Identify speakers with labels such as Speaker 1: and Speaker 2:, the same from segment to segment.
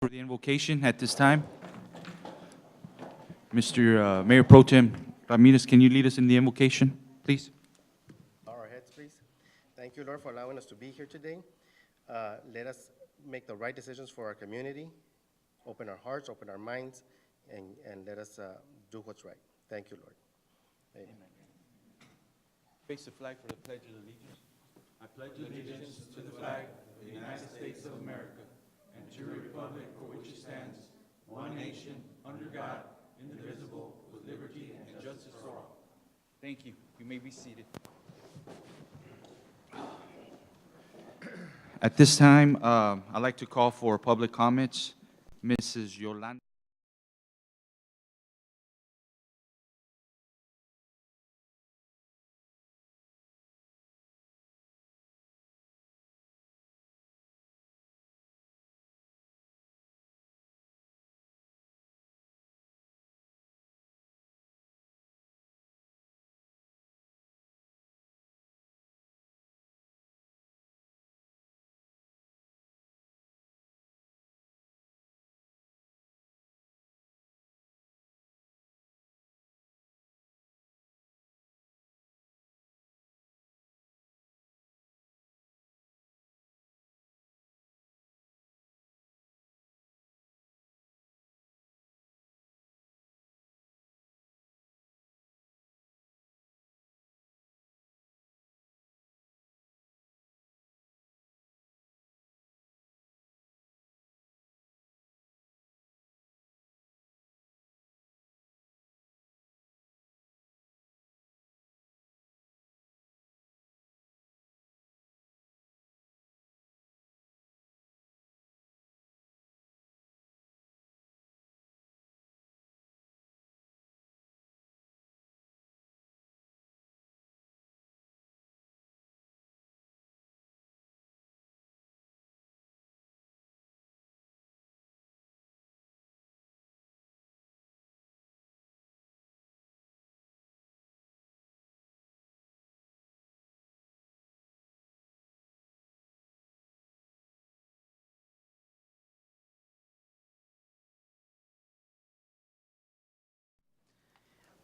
Speaker 1: For the invocation at this time, Mr. Mayor Pro Tem Ramirez, can you lead us in the invocation, please?
Speaker 2: Bow our heads, please. Thank you, Lord, for allowing us to be here today. Let us make the right decisions for our community, open our hearts, open our minds, and let us do what's right. Thank you, Lord. Amen.
Speaker 1: Face the flag for the Pledge of Allegiance. I pledge allegiance to the flag of the United States of America and to the republic for which it stands, one nation, under God, indivisible, with liberty and justice for all. Thank you. You may be seated. At this time, I'd like to call for public comments. Mrs. Yolanda.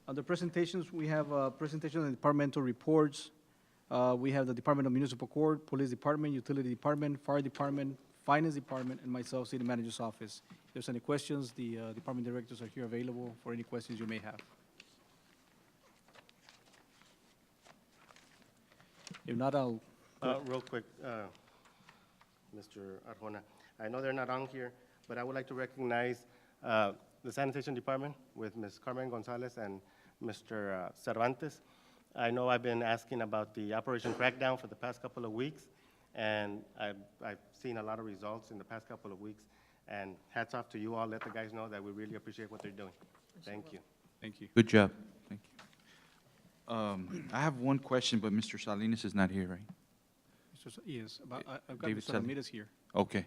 Speaker 3: On the presentations, we have a presentation on departmental reports. We have the Department of Municipal Court, Police Department, Utility Department, Fire Department, Finance Department, and myself, City Manager's Office. If there's any questions, the department directors are here available for any questions you may have. If not, I'll,
Speaker 2: Real quick, Mr. Arjona, I know they're not on here, but I would like to recognize the Sanitation Department with Ms. Carmen Gonzalez and Mr. Cervantes. I know I've been asking about the Operation Crackdown for the past couple of weeks, and I've seen a lot of results in the past couple of weeks. And hats off to you all. Let the guys know that we really appreciate what they're doing. Thank you.
Speaker 3: thank you.
Speaker 1: Good job. Thank you. I have one question, but Mr. Salinas is not here, right?
Speaker 3: Yes, I've got
Speaker 1: David
Speaker 3: Mr. Ramirez here.
Speaker 1: Okay.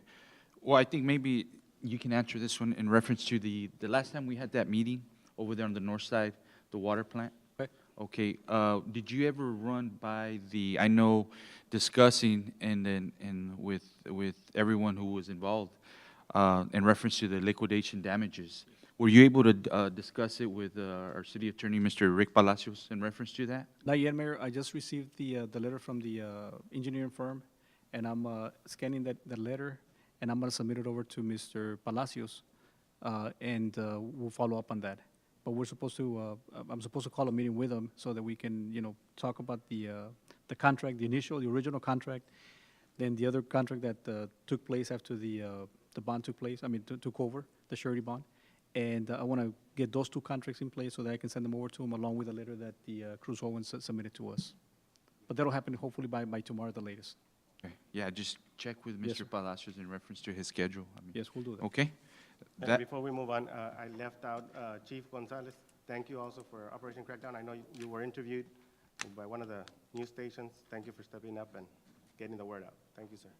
Speaker 1: Well, I think maybe you can answer this one in reference to the last time we had that meeting over there on the north side, the water plant.
Speaker 3: Okay.
Speaker 1: Okay, did you ever run by I know discussing and with everyone who was involved, in reference to the liquidation damages, were you able to discuss it with our city attorney, Mr. Rick Palacios, in reference to that?
Speaker 3: Not yet, Mayor. I just received the letter from the engineering firm, and I'm scanning that letter, and I'm going to submit it over to Mr. Palacios, and we'll follow up on that. But we're supposed to, I'm supposed to call a meeting with them so that we can, talk about the contract, the original contract, then the other contract that took place after the bond took place, took over, the surety bond. And I want to get those two contracts in place so that I can send them over to them along with a letter that the Cruz Owens submitted to us. But that'll happen hopefully by tomorrow at the latest.
Speaker 1: Okay. Yeah, just check with
Speaker 3: Yes,
Speaker 1: Mr.
Speaker 3: sir.
Speaker 1: Palacios in reference to his schedule.
Speaker 3: Yes, we'll do that.
Speaker 1: Okay?
Speaker 2: And
Speaker 1: That,
Speaker 2: before we move on, I left out Chief Gonzalez. Thank you also for Operation Crackdown. I know you were interviewed by one of the news stations. Thank you for stepping up and getting the word out. Thank you, sir.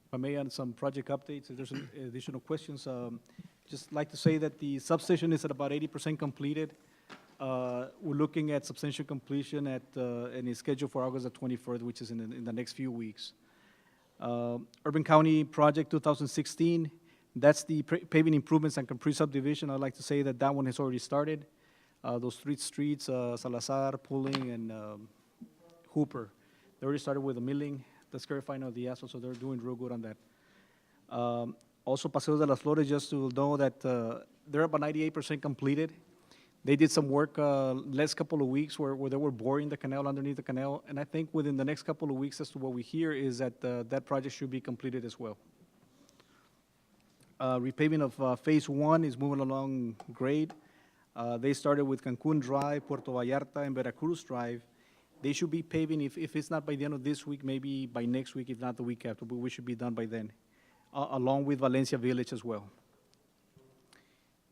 Speaker 3: If I may, on some project updates, if there's any additional questions, just like to say that the substation is at about 80% completed. We're looking at substantial completion and is scheduled for August the 23rd, which is in the next few weeks. Urban County Project 2016, that's the paving improvements and Capri subdivision. I'd like to say that that one has already started. Those three streets, Salazar, Pulling, and Hooper, they already started with the milling, the scarifying of the asphalt, so they're doing real good on that. Also, Paseo de las Flores, just to know that they're about 98% completed. They did some work last couple of weeks where they were boring the canal underneath the canal, and I think within the next couple of weeks, as to what we hear, is that that project should be completed as well. Repaving of Phase 1 is moving along great. They started with Cancun Drive, Puerto Vallarta, and Veracruz Drive. They should be paving, if it's not by the end of this week, maybe by next week, if not the week after, but we should be done by then, along with Valencia Village as well.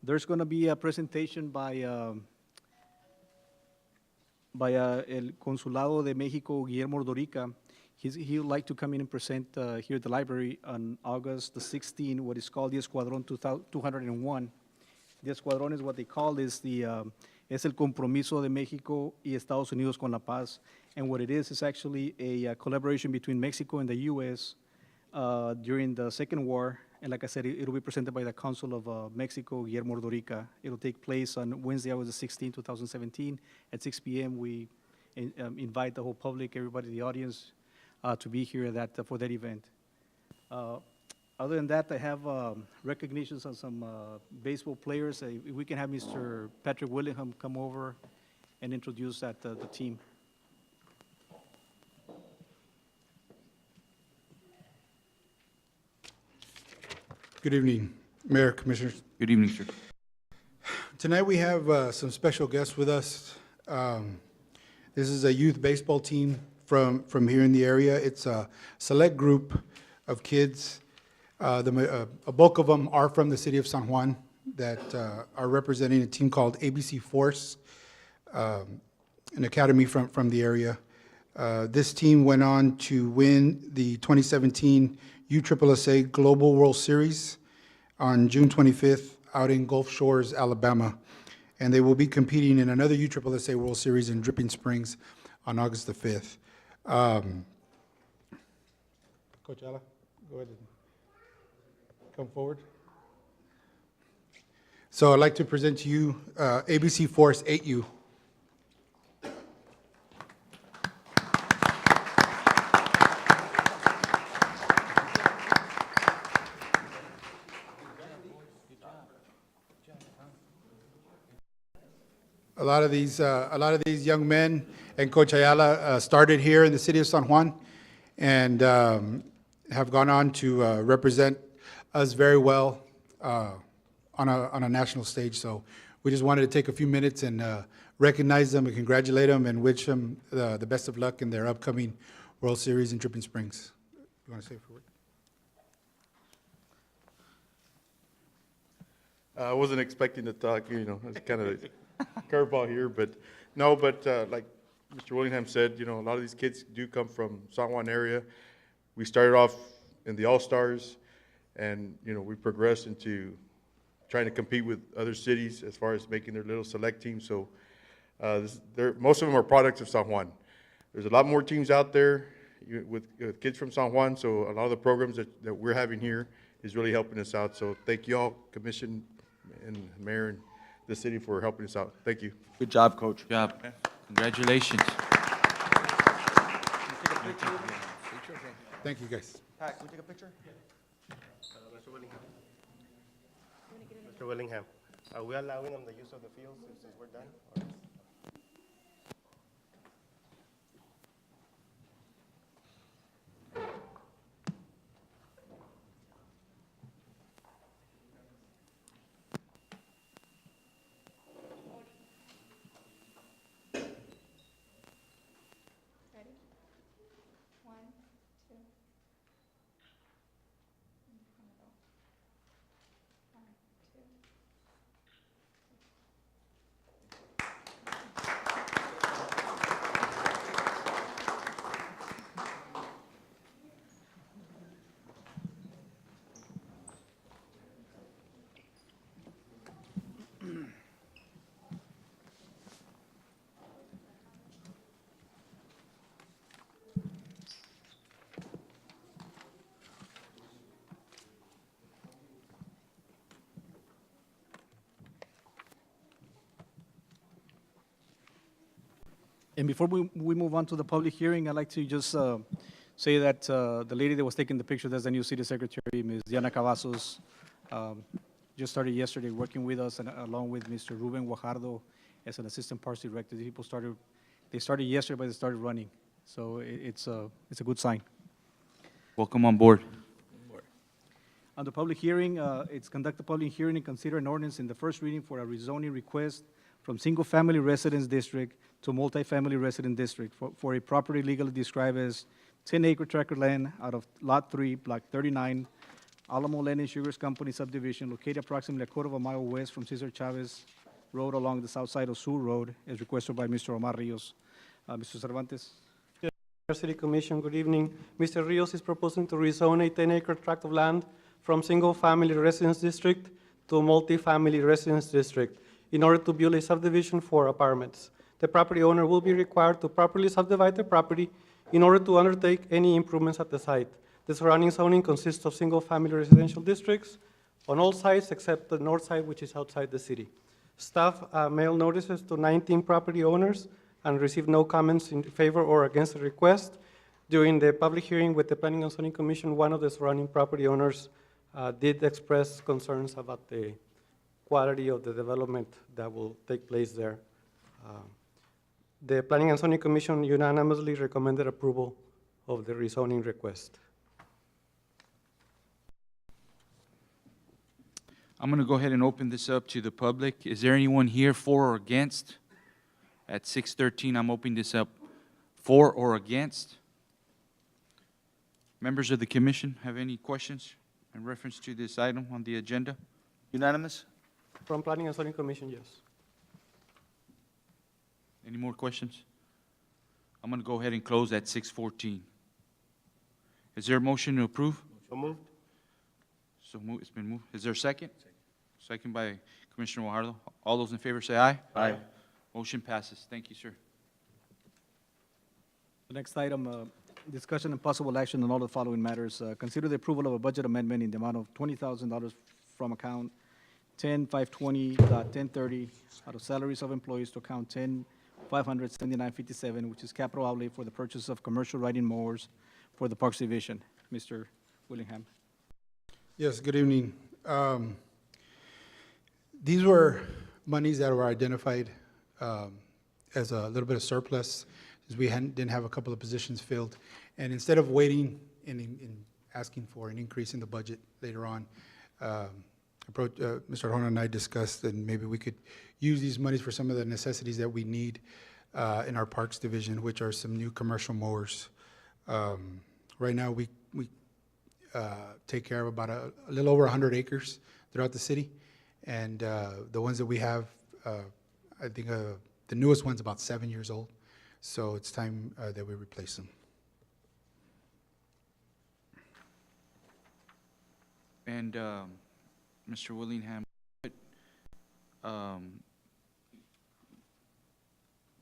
Speaker 3: There's going to be a presentation by El Consulado de Mexico, Guillermo Ordorica. He would like to come in and present here at the library on August the 16th, what is called the Escuadrón 201. The Escuadrón is what they call es el compromiso de México y Estados Unidos con la paz. And what it is actually a collaboration between Mexico and the U.S. During the Second War. And like I said, it'll be presented by the Consul of Mexico, Guillermo Ordorica. It'll take place on Wednesday, August the 16th, 2017. At 6 p.m., we invite the whole public, everybody in the audience, to be here for that event. Other than that, I have recognitions on some baseball players. If we can have Mr. Patrick Willingham come over and introduce the team.
Speaker 4: Good evening, Mayor, Commissioners.
Speaker 1: Good evening, sir.
Speaker 4: Tonight we have some special guests with us. This is a youth baseball team from here in the area. It's a select group of kids. A bulk of them are from the city of San Juan that are representing a team called ABC Force, an academy from the area. This team went on to win the 2017 USSSA Global World Series on June 25th out in Gulf Shores, Alabama. And they will be competing in another USSSA World Series in Dripping Springs on August the 5th. Coach Ala, go ahead and come forward. So I'd like to present to you ABC Force 8U. A lot of these young men and Coach Ayala started here in the city of San Juan and have gone on to represent us very well on a national stage. So we just wanted to take a few minutes and recognize them and congratulate them and wish them the best of luck in their upcoming World Series in Dripping Springs. You want to say a word?
Speaker 5: I wasn't expecting to talk, it's kind of a curveball here, but like Mr. Willingham said, a lot of these kids do come from San Juan area. We started off in the All-Stars, and, we progressed into trying to compete with other cities as far as making their little select teams. So most of them are products of San Juan. There's a lot more teams out there with kids from San Juan, so a lot of the programs that we're having here is really helping us out. So thank you all, Commission and Mayor and the city, for helping us out. Thank you.
Speaker 1: Good job, Coach. Good job. Congratulations.
Speaker 4: Thank you, guys.
Speaker 2: Pat, can we take a picture? Mr. Willingham. Mr. Willingham, are we allowing them the use of the fields since we're done? Or?
Speaker 3: And before we move on to the public hearing, I'd like to just say that the lady that was taking the picture, that's the new city secretary, Ms. Diana Cavazos, just started yesterday working with us, and along with Mr. Ruben Guajardo as an assistant parks director. They started yesterday, but they started running. So it's a good sign.
Speaker 1: Welcome on board.
Speaker 3: On the public hearing, it's conduct a public hearing and consider an ordinance in the first reading for a rezoning request from single-family residence district to multifamily resident district for a property legally described as 10-acre tract of land out of Lot 3, Block 39, Alamo Land and Sugars Company subdivision, located approximately a quarter of a mile west from Cesar Chavez Road along the south side of Sul Road, as requested by Mr. Omar Rios. Mr. Cervantes?
Speaker 6: City Commission, good evening. Mr. Rios is proposing to rezone a 10-acre tract of land from single-family residence district to multi-family residence district in order to build a subdivision for apartments. The property owner will be required to properly subdivide the property in order to undertake any improvements at the site. The surrounding zoning consists of single-family residential districts on all sides except the north side, which is outside the city. Staff mailed notices to 19 property owners and received no comments in favor or against the request. During the public hearing with the Planning and Zoning Commission, one of the surrounding property owners did express concerns about the quality of the development that will take place there. The Planning and Zoning Commission unanimously recommended approval of the rezoning request.
Speaker 1: I'm going to go ahead and open this up to the public. Is there anyone here for or against? At 6:13, I'm opening this up for or against. Members of the commission have any questions in reference to this item on the agenda? Unanimous?
Speaker 6: From Planning and Zoning Commission, yes.
Speaker 1: Any more questions? I'm going to go ahead and close at 6:14. Is there a motion to approve?
Speaker 2: So moved.
Speaker 1: It's been moved. Is there a second? Second by Commissioner Guajardo. All those in favor say aye.
Speaker 2: Aye.
Speaker 1: Motion passes. Thank you, sir.
Speaker 3: The next item, discussion and possible action on all the following matters. Consider the approval of a budget amendment in the amount of $20,000 from account 10-520.1030 out of salaries of employees to account 10-579.57, which is capital outlay for the purchase of commercial riding mowers for the Parks Division. Mr. Willingham.
Speaker 4: Yes, good evening. These were monies that were identified as a little bit of surplus, as we didn't have a couple of positions filled. And instead of waiting and asking for an increase in the budget later on, Mr. Arjona and I discussed that maybe we could use these monies for some of the necessities that we need in our Parks Division, which are some new commercial mowers. Right now, we take care of about a little over 100 acres throughout the city. And the ones that we have, I think the newest one's about 7 years old. So it's time that we replace them.
Speaker 1: And Mr. Willingham,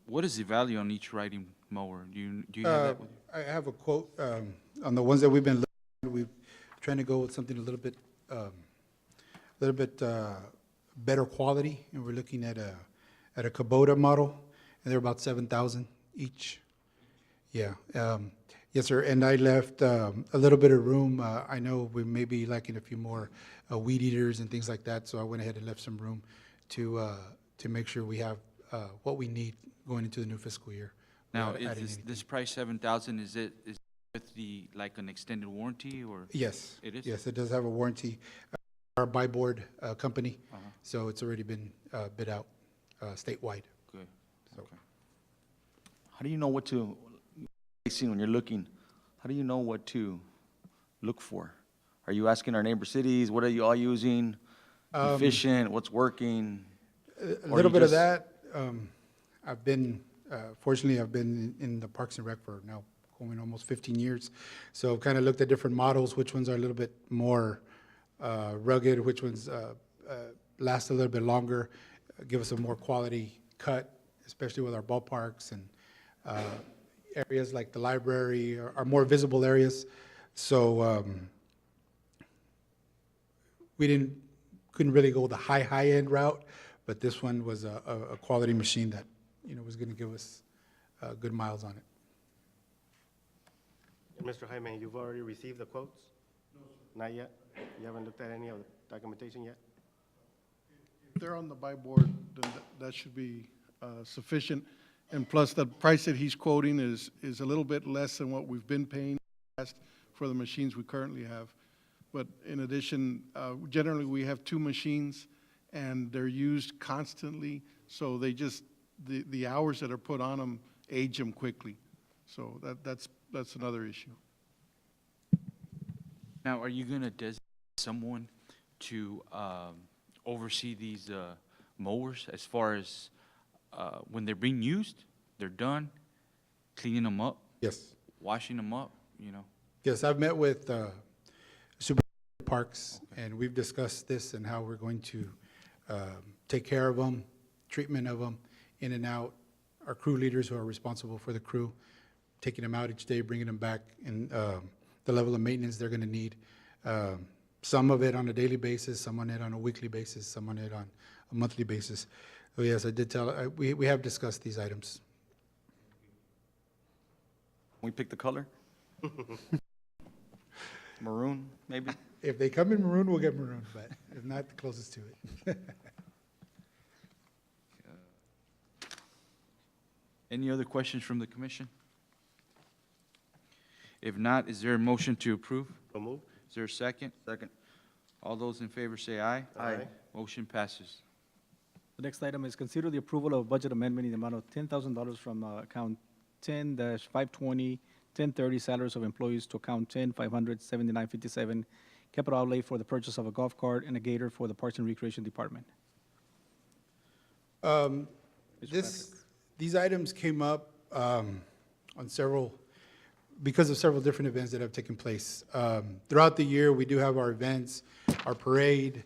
Speaker 1: what is the value on each riding mower? Do you have that with you?
Speaker 4: I have a quote on the ones that we've been looking at. We're trying to go with something a little bit better quality, and we're looking at a Kubota model, and they're about $7,000 each. Yeah, yes, sir. And I left a little bit of room. I know we may be lacking a few more weed eaters and things like that, so I went ahead and left some room to make sure we have what we need going into the new fiscal year.
Speaker 1: Now,
Speaker 4: without adding
Speaker 1: is
Speaker 4: anything.
Speaker 1: this price $7,000? Is it with the like an extended warranty or?
Speaker 4: Yes.
Speaker 1: It is?
Speaker 4: Yes, it does have a warranty. Our buy board company,
Speaker 1: Uh-huh.
Speaker 4: so it's already been bid out statewide.
Speaker 1: Good.
Speaker 4: So-
Speaker 1: Okay.
Speaker 7: How do you know what to, when you're looking, how do you know what to look for? Are you asking our neighbor cities, what are you all using? Efficient, what's working?
Speaker 4: A
Speaker 7: Or
Speaker 4: little
Speaker 7: you
Speaker 4: bit of
Speaker 7: just-
Speaker 4: that. I've been, fortunately, I've been in the Parks and Rec for now going almost 15 years. So I've kind of looked at different models, which ones are a little bit more rugged, which ones last a little bit longer, give us a more quality cut, especially with our ballparks and areas like the library are more visible areas. So we couldn't really go the high-end route, but this one was a quality machine that, was going to give us good miles on it.
Speaker 2: Mr. Jaime, you've already received the quotes? No, sir. Not yet? You haven't looked at any of the documentation yet?
Speaker 8: If they're on the buy board, then that should be sufficient. And plus, the price that he's quoting is a little bit less than what we've been paying for the machines we currently have. But in addition, generally, we have 2 machines, and they're used constantly, so they just, the hours that are put on them age them quickly. So that's another issue.
Speaker 9: Now, are you going to designate someone to oversee these mowers as far as when they're being used, they're done, cleaning them up,
Speaker 4: Yes.
Speaker 9: washing them up, you know?
Speaker 4: Yes, I've met with Superintendent Parks, and we've discussed this and how we're going to take care of them, treatment of them, in and out. Our crew leaders who are responsible for the crew, taking them out each day, bringing them back, and the level of maintenance they're going to need. Some of it on a daily basis, some on it on a weekly basis, some on it on a monthly basis. So yes, I did tell, we have discussed these items.
Speaker 7: We pick the color? Maroon, maybe?
Speaker 4: If they come in maroon, we'll get maroon, but if not, the closest to it.
Speaker 9: Any other questions from the commission? If not, is there a motion to approve?
Speaker 2: So moved?
Speaker 9: Is there a second?
Speaker 7: Second.
Speaker 9: All those in favor say aye.
Speaker 2: Aye.
Speaker 9: Motion passes.
Speaker 3: The next item is consider the approval of budget amendment in the amount of $10,000 from account 10-520, 1030 salaries of employees to account 10-57957, capital outlay for the purchase of a golf cart and a gator for the Parks and Recreation Department.
Speaker 4: These items came up because of several different events that have taken place. Throughout the year, we do have our events, our parade,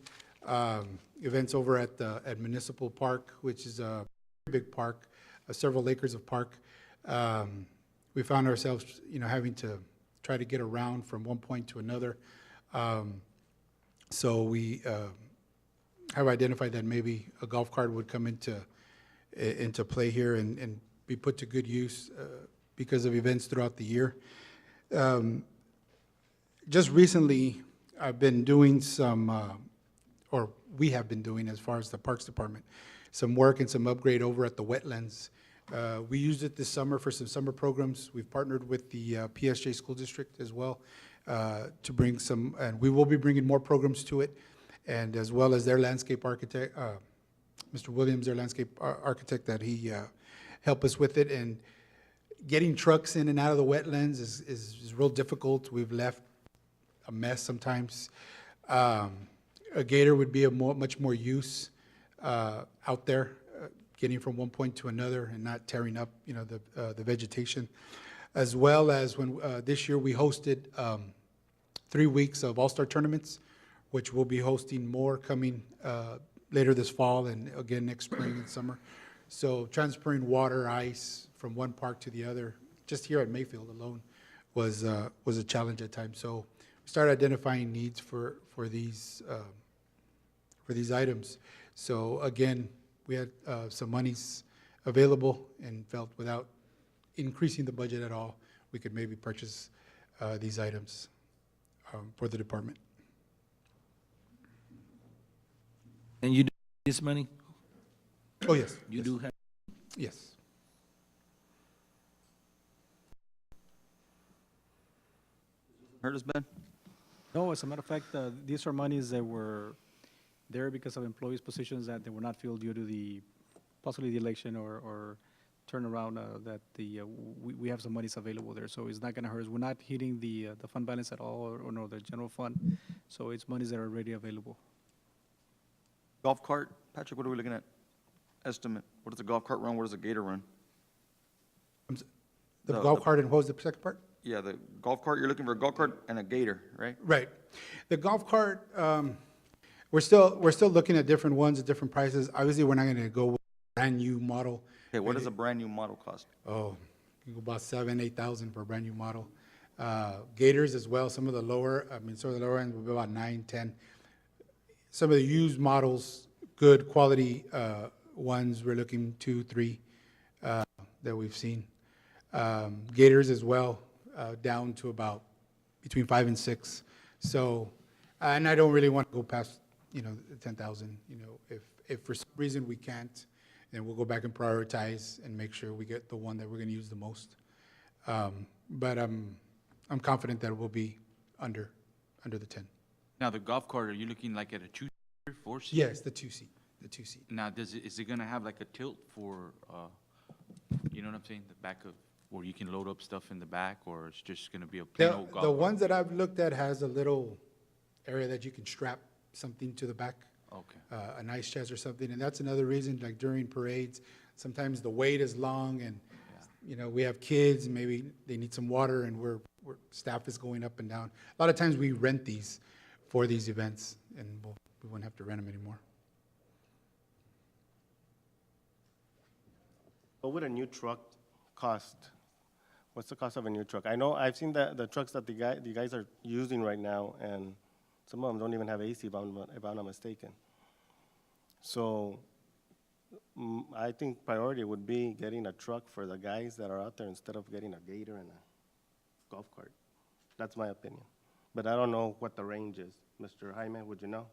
Speaker 4: events over at Municipal Park, which is a big park, several acres of park. We found ourselves, having to try to get around from one point to another. So we have identified that maybe a golf cart would come into play here and be put to good use because of events throughout the year. Just recently, I've been doing or we have been doing, as far as the Parks Department, some work and some upgrade over at the wetlands. We used it this summer for some summer programs. We've partnered with the PSJ School District as well to bring some, and we will be bringing more programs to it, and as well as their landscape architect, Mr. Williams, their landscape architect, that he helped us with it. And getting trucks in and out of the wetlands is real difficult. We've left a mess sometimes. A gator would be much more use out there, getting from one point to another and not tearing up, the vegetation. As well as when this year we hosted 3 weeks of all-star tournaments, which we'll be hosting more coming later this fall and again next spring and summer. So transferring water, ice from one park to the other, just here at Mayfield alone, was a challenge at times. So we started identifying needs for these items. So again, we had some monies available and felt without increasing the budget at all, we could maybe purchase these items for the department.
Speaker 10: And you do this money?
Speaker 4: Oh, yes.
Speaker 10: You
Speaker 4: yes.
Speaker 10: do have?
Speaker 4: Yes.
Speaker 7: Heard us, Ben?
Speaker 3: No, as a matter of fact, these are monies that were there because of employees' positions that they were not filled due to possibly the election or turnaround that we have some monies available there. So it's not going to hurt us. We're not hitting the fund balance at all or no, the general fund. So it's monies that are already available.
Speaker 7: Golf cart, Patrick, what are we looking at? Estimate. What does a golf cart run? What does a gator run?
Speaker 4: The golf cart, and what was the second part?
Speaker 7: Yeah, the golf cart, you're looking for a golf cart and a gator, right?
Speaker 4: Right. The golf cart, we're still looking at different ones at different prices. Obviously, we're not going to go with a brand new model.
Speaker 7: Okay, what does a brand new model cost?
Speaker 4: Oh, you go about 7,000-8,000 for a brand new model. Gators as well. Some of the lower, some of the lower end will be about 9,000-10,000. Some of the used models, good quality ones, we're looking 2,000-3,000 that we've seen. Gators as well, down to about between 5 and 6. So, and I don't really want to go past, 10,000. If for some reason we can't, then we'll go back and prioritize and make sure we get the one that we're going to use the most. But I'm confident that it will be under the 10.
Speaker 9: Now, the golf cart, are you looking like at a 2-seater, 4-seat?
Speaker 4: Yes, the 2-seat, the 2-seat.
Speaker 9: Now, is it gonna have like a tilt for, you know what I'm saying, the back of, where you can load up stuff in the back, or it's just gonna be a plain old golf
Speaker 4: The
Speaker 9: cart?
Speaker 4: ones that I've looked at has a little area that you can strap something to the back.
Speaker 9: Okay.
Speaker 4: An ice chest or something, and that's another reason, like during parades, sometimes the wait is long, and, we have kids, and maybe they need some water, and staff is going up and down. A lot of times we rent these for these events, and we won't have to rent them anymore.
Speaker 2: What would a new truck cost? What's the cost of a new truck? I know, I've seen the trucks that the guys are using right now, and some of them don't even have AC, if I'm not mistaken. So I think priority would be getting a truck for the guys that are out there instead of getting a Gator and a golf cart. That's my opinion. But I don't know what the range is. Mr. Jaime, would you know?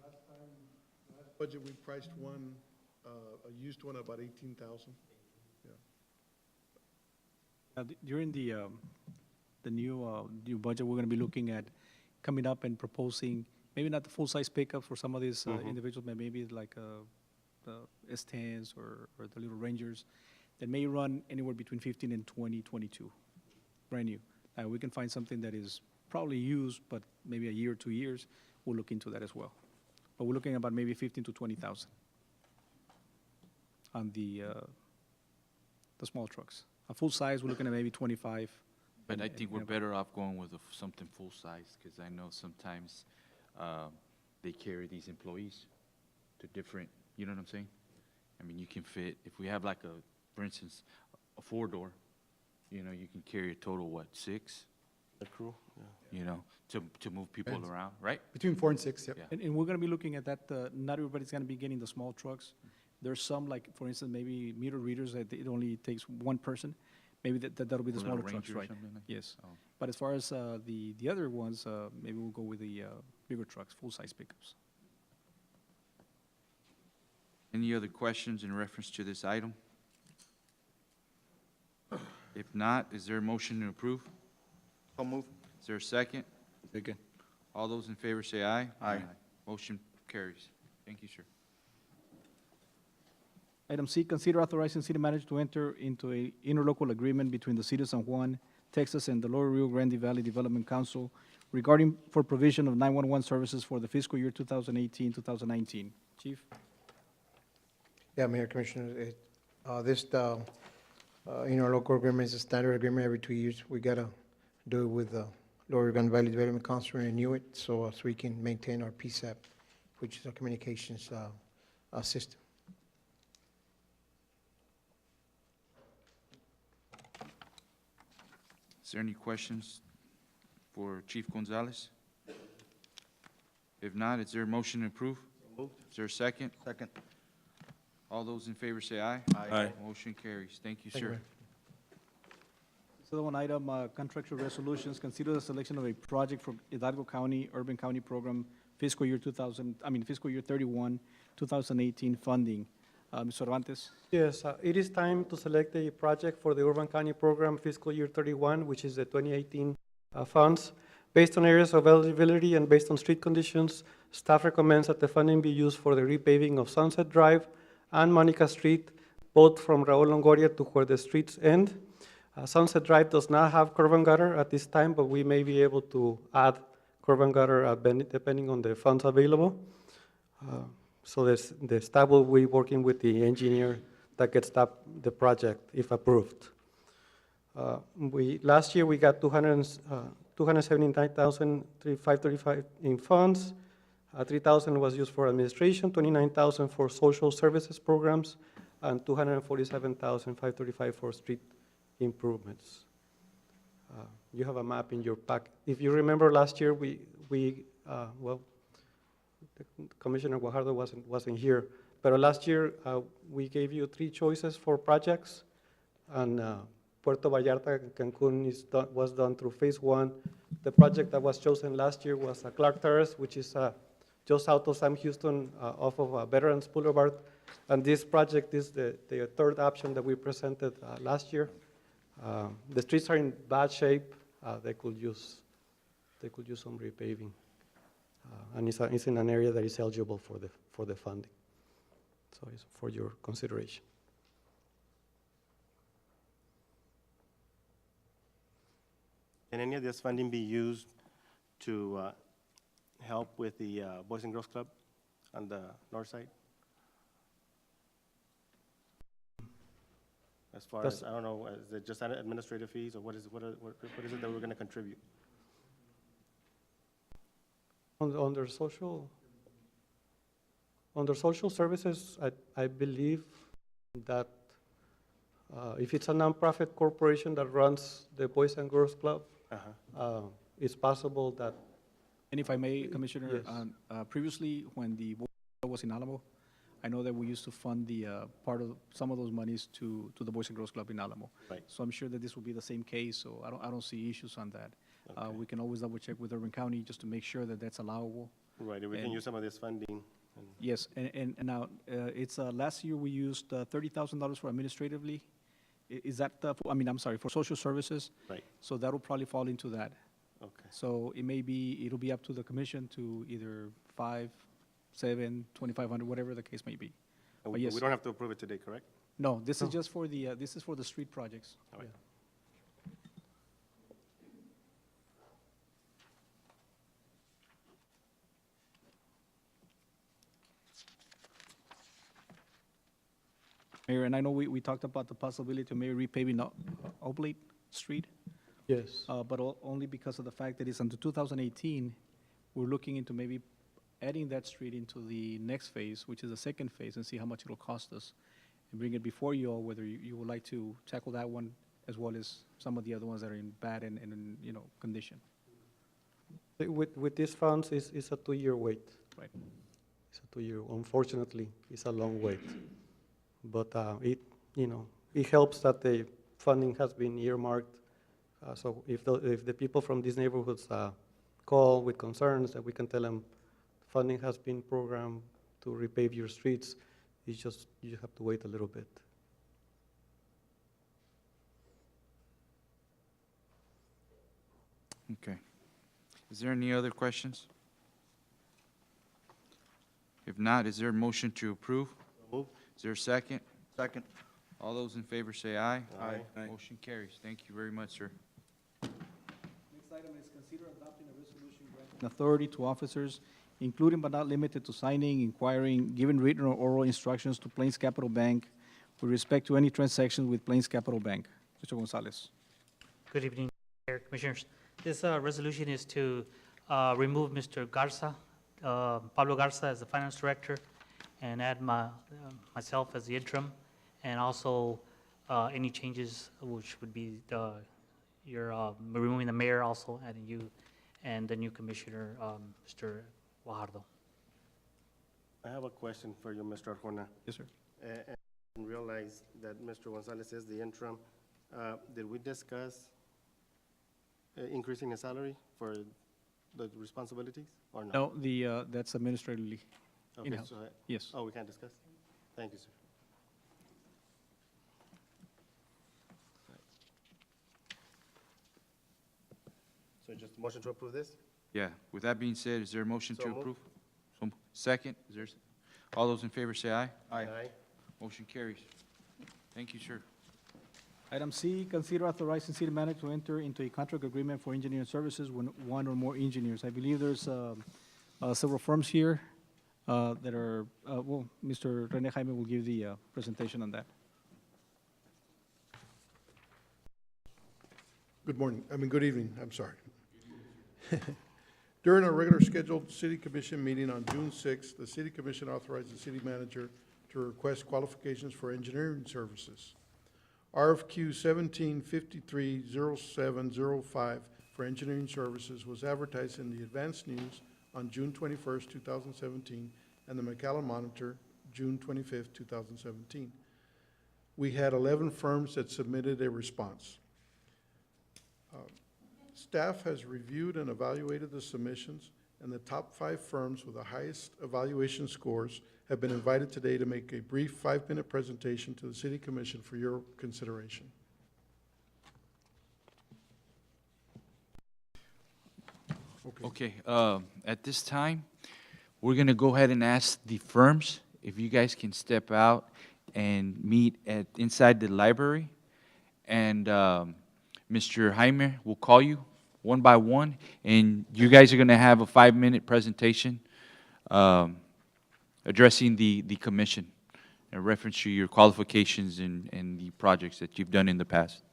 Speaker 8: Last budget, we priced one, a used one, about 18,000.
Speaker 3: During the new budget, we're going to be looking at coming up and proposing, maybe not the full-size pickup for some of these individuals, but maybe like the S10s or the little Rangers that may run anywhere between 15 and 22, brand new. We can find something that is probably used, but maybe a year or 2 years, we'll look into that as well. But we're looking about maybe 15 to 20,000 on the small trucks. A full size, we're looking at maybe 25.
Speaker 9: But I think we're better off going with something full-size, because I know sometimes they carry these employees to different, you know what I'm saying? I mean, you can fit, if we have like for instance, a 4-door, you can carry a total, 6?
Speaker 2: The crew? Yeah.
Speaker 9: To move people
Speaker 4: Depends.
Speaker 9: around, right?
Speaker 4: Between 4 and 6, yep.
Speaker 9: Yeah.
Speaker 3: And we're going to be looking at that, not everybody's going to be getting the small trucks. There's some, like, for instance, maybe meter readers that it only takes one person. Maybe that'll be the
Speaker 9: A little
Speaker 3: smaller trucks,
Speaker 9: Ranger or
Speaker 3: right?
Speaker 9: something like that?
Speaker 3: Yes.
Speaker 9: Oh.
Speaker 3: But as far as the other ones, maybe we'll go with the bigger trucks, full-size pickups.
Speaker 9: Any other questions in reference to this item? If not, is there a motion to approve?
Speaker 7: So move.
Speaker 9: Is there a second?
Speaker 10: Second.
Speaker 9: All those in favor say aye.
Speaker 7: Aye.
Speaker 9: Motion carries. Thank you, sir.
Speaker 3: Item C, consider authorizing city manager to enter into a interlocal agreement between the city of San Juan, Texas, and the Lower Rio Grande Valley Development Council regarding for provision of 911 services for the fiscal year 2018-2019. Chief?
Speaker 11: Yeah, Mayor, Commissioners, this interlocal agreement is a standard agreement every 2 years. We gotta do it with the Lower Rio Grande Valley Development Council and renew it so we can maintain our PSAP, which is our communications system.
Speaker 9: Is there any questions for Chief Gonzalez? If not, is there a motion to approve? Is there a second?
Speaker 7: Second.
Speaker 9: All those in favor say aye.
Speaker 10: Aye.
Speaker 9: Motion carries. Thank you,
Speaker 11: Thank you,
Speaker 9: sir.
Speaker 11: Mayor.
Speaker 3: So one item, contractual resolutions, consider the selection of a project for Hidalgo County, Urban County Program fiscal year 31, 2018 funding. Ms. Cervantes?
Speaker 6: Yes, it is time to select a project for the Urban County Program fiscal year 31, which is the 2018 funds. Based on areas of eligibility and based on street conditions, staff recommends that the funding be used for the repaving of Sunset Drive and Monica Street, both from Raul Longoria to where the streets end. Sunset Drive does not have curb and gutter at this time, but we may be able to add curb and gutter depending on the funds available. So the staff will be working with the engineer that gets the project if approved. Last year we got 279,535 in funds. 3,000 was used for administration, 29,000 for social services programs, and 247,535 for street improvements. You have a map in your pack. If you remember last year, Commissioner Guajardo wasn't here, but last year we gave you 3 choices for projects, and Puerto Vallarta, Cancun was done through phase 1. The project that was chosen last year was Clark Terrace, which is just south of Sam Houston, off of Veterans Boulevard. And this project is the third option that we presented last year. The streets are in bad shape. They could use some repaving. And it's in an area that is eligible for the funding. So it's for your consideration.
Speaker 2: Can any of this funding be used to help with the Boys and Girls Club on the north side? As far as, I don't know, is it just administrative fees, or what is it that we're going to contribute?
Speaker 6: Under social services, I believe that if it's a nonprofit corporation that runs the Boys and Girls Club, it's possible that.
Speaker 3: And if I may, Commissioner,
Speaker 6: Yes.
Speaker 3: Previously, when the Boys Club was in Alamo, I know that we used to fund the part of some of those monies to the Boys and Girls Club in Alamo.
Speaker 2: Right.
Speaker 3: So I'm sure that this will be the same case, so I don't see issues on that.
Speaker 2: Okay.
Speaker 3: We can always double check with Urban County just to make sure that that's allowable.
Speaker 2: Right, if we can
Speaker 3: And-
Speaker 2: use some of this funding.
Speaker 3: Yes, and now, it's, last year we used $30,000 for administratively. Is that, I'm sorry, for social services?
Speaker 2: Right,
Speaker 3: So that'll probably fall into that.
Speaker 2: okay.
Speaker 3: So it'll be up to the commission to either 5, 7, 2,500, whatever the case may be.
Speaker 2: And
Speaker 3: But
Speaker 2: we
Speaker 3: yes.
Speaker 2: don't have to approve it today, correct?
Speaker 3: No, this is just for this is for the street projects.
Speaker 2: All right.
Speaker 3: Mayor, and I know we talked about the possibility of maybe repaving Oblate Street,
Speaker 6: Yes.
Speaker 3: but only because of the fact that it's until 2018, we're looking into maybe adding that street into the next phase, which is the second phase, and see how much it'll cost us, and bring it before you all, whether you would like to tackle that one as well as some of the other ones that are in bad and condition.
Speaker 6: With these funds, it's a 2-year wait.
Speaker 3: Right.
Speaker 6: It's a 2-year, unfortunately, it's a long wait. But it helps that the funding has been earmarked. So if the people from these neighborhoods call with concerns, that we can tell them funding has been programmed to repave your streets. It's just, you have to wait a little bit.
Speaker 9: Okay. Is there any other questions? If not, is there a motion to approve?
Speaker 2: Move.
Speaker 9: Is there a second?
Speaker 7: Second.
Speaker 9: All those in favor say aye.
Speaker 2: Aye.
Speaker 9: Motion carries. Thank you very much, sir.
Speaker 3: Next item is consider adopting a resolution granting authority to officers, including but not limited to signing, inquiring, giving written or oral instructions to Plains Capital Bank with respect to any transaction with Plains Capital Bank. Mr. Gonzalez.
Speaker 12: Good evening, Mayor, Commissioners. This resolution is to remove Mr. Garza, Pablo Garza as the Finance Director, and add myself as the interim, and also any changes, which would be your removing the mayor, also adding you, and the new commissioner, Mr. Guajardo.
Speaker 2: I have a question for you, Mr. Arjona.
Speaker 3: Yes, sir.
Speaker 2: And realize that Mr. Gonzalez is the interim. Did we discuss increasing his salary for the responsibilities, or no?
Speaker 3: No, that's administratively
Speaker 2: Okay,
Speaker 3: in-house.
Speaker 2: so
Speaker 3: Yes.
Speaker 2: oh, we can't discuss? Thank you, sir. So just a motion to approve this?
Speaker 9: Yeah, with that being said, is there a motion
Speaker 2: So
Speaker 9: to
Speaker 2: moved.
Speaker 9: approve? Second, is there, all those in favor say aye.
Speaker 2: Aye.
Speaker 9: Motion carries. Thank you, sir.
Speaker 3: Item C, consider authorizing city manager to enter into a contract agreement for engineering services with one or more engineers. I believe there's several firms here that are, Mr. Rene Jaime will give the presentation on that.
Speaker 8: Good evening, I'm sorry. During our regular scheduled city commission meeting on June 6th, the city commission authorized the city manager to request qualifications for engineering services. RFQ 17530705 for engineering services was advertised in the Advance News on June 21st, 2017, and the McAllen Monitor, June 25th, 2017. we had 11 firms that submitted a response. Staff has reviewed and evaluated the submissions, and the top 5 firms with the highest evaluation scores have been invited today to make a brief 5-minute presentation to the City Commission for your consideration.
Speaker 9: Okay, at this time, we're gonna go ahead and ask the firms if you guys can step out and meet inside the library. And Mr. Jaime will call you one by one, and you guys are gonna have a 5-minute presentation addressing the commission in reference to your qualifications and the projects that you've done in the past.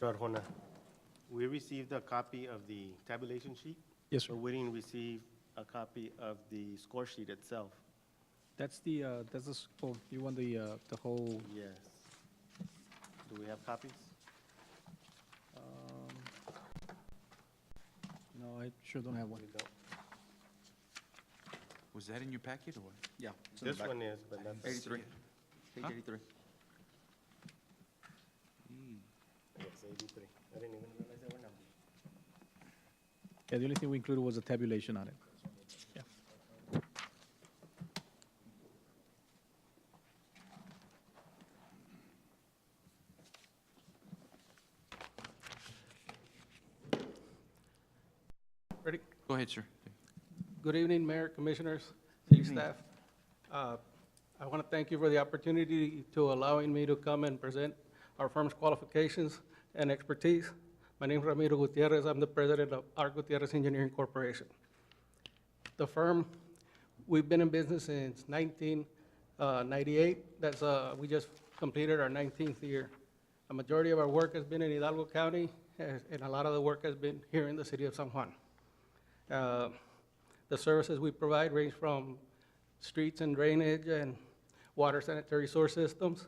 Speaker 2: Mr. Arjona, we received a copy of the tabulation sheet.
Speaker 3: Yes, sir.
Speaker 2: But we didn't receive a copy of the score sheet itself.
Speaker 3: That's the, oh, you want the whole,
Speaker 2: Yes. Do we have copies?
Speaker 3: no, I sure don't have one.
Speaker 9: Was that in your packet or what?
Speaker 7: Yeah.
Speaker 2: This one is, but not.
Speaker 7: 83. Page
Speaker 9: Huh?
Speaker 7: 83.
Speaker 2: Yes, 83. I didn't even realize there were numbers.
Speaker 3: Yeah, the only thing we included was a tabulation on it. Yeah.
Speaker 13: Ready?
Speaker 9: Go ahead, sir.
Speaker 13: Good evening, Mayor, Commissioners, City staff. I want to thank you for the opportunity to allowing me to come and present our firm's qualifications and expertise. My name is Ramiro Gutierrez. I'm the president of R. Gutierrez Engineering Corporation. The firm, we've been in business since 1998. We just completed our 19th year. A majority of our work has been in Hidalgo County, and a lot of the work has been here in the city of San Juan. The services we provide range from streets and drainage and water sanitary source systems,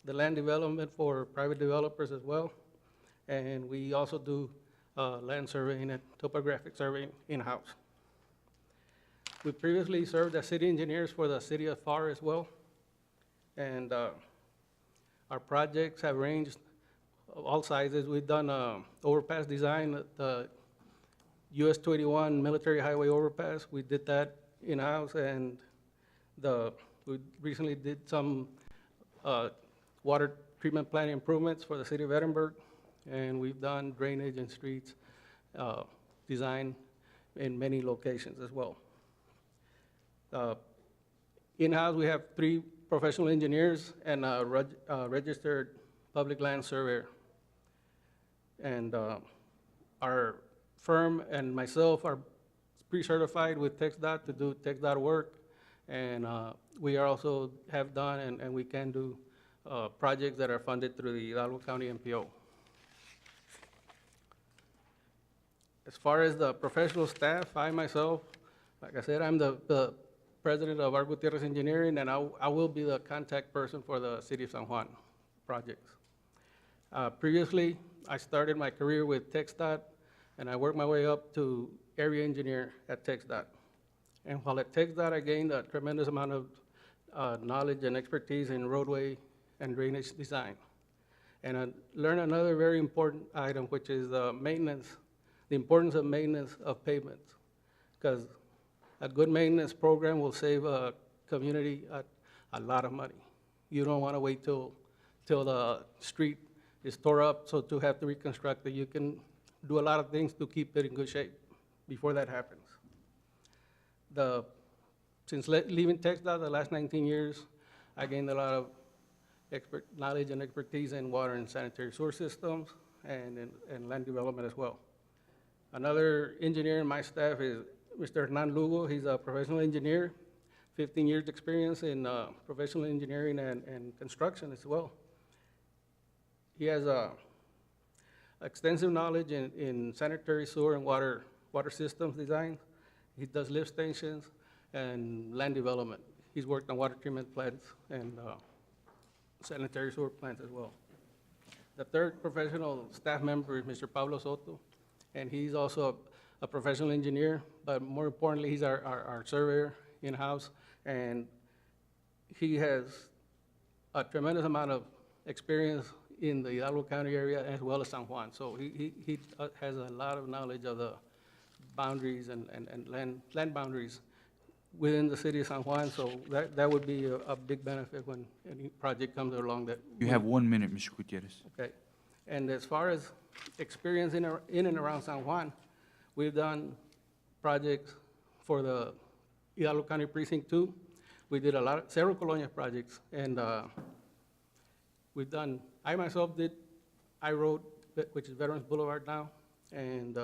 Speaker 13: the land development for private developers as well, and we also do land surveying and topographic surveying in-house. We previously served as city engineers for the city of FAR as well, and our projects have ranged of all sizes. We've done overpass design, the US 281 military highway overpass. We did that in-house, and we recently did some water treatment plant improvements for the city of Edinburgh, and we've done drainage and streets design in many locations as well. In-house, we have 3 professional engineers and a registered public land surveyor. And our firm and myself are pre-certified with TxDOT to do TxDOT work, and we are also have done and we can do projects that are funded through the Hidalgo County MPO. As far as the professional staff, I myself, like I said, I'm the president of R. Gutierrez Engineering, and I will be the contact person for the City of San Juan projects. Previously, I started my career with TxDOT, and I worked my way up to area engineer at TxDOT. And while at TxDOT, I gained a tremendous amount of knowledge and expertise in roadway and drainage design. And I learned another very important item, which is maintenance, the importance of maintenance of pavements. Because a good maintenance program will save a community a lot of money. You don't want to wait till the street is tore up, so to have to reconstruct it. You can do a lot of things to keep it in good shape before that happens. Since leaving TxDOT the last 19 years, I gained a lot of knowledge and expertise in water and sanitary source systems and land development as well. Another engineer in my staff is Mr. Hernan Lugo. He's a professional engineer, 15 years experience in professional engineering and construction as well. He has extensive knowledge in sanitary sewer and water systems design. He does lift stations and land development. He's worked on water treatment plants and sanitary sewer plants as well. The third professional staff member is Mr. Pablo Soto, and he's also a professional engineer, but more importantly, he's our surveyor in-house, and he has a tremendous amount of experience in the Hidalgo County area as well as San Juan. So he has a lot of knowledge of the boundaries and land boundaries within the city of San Juan, so that would be a big benefit when any project comes along that.
Speaker 9: You have 1 minute, Mr. Gutierrez.
Speaker 13: Okay. And as far as experience in and around San Juan, we've done projects for the Hidalgo County Precinct 2. We did several Colonia projects, and I myself did I-Road, which is Veterans Boulevard now, and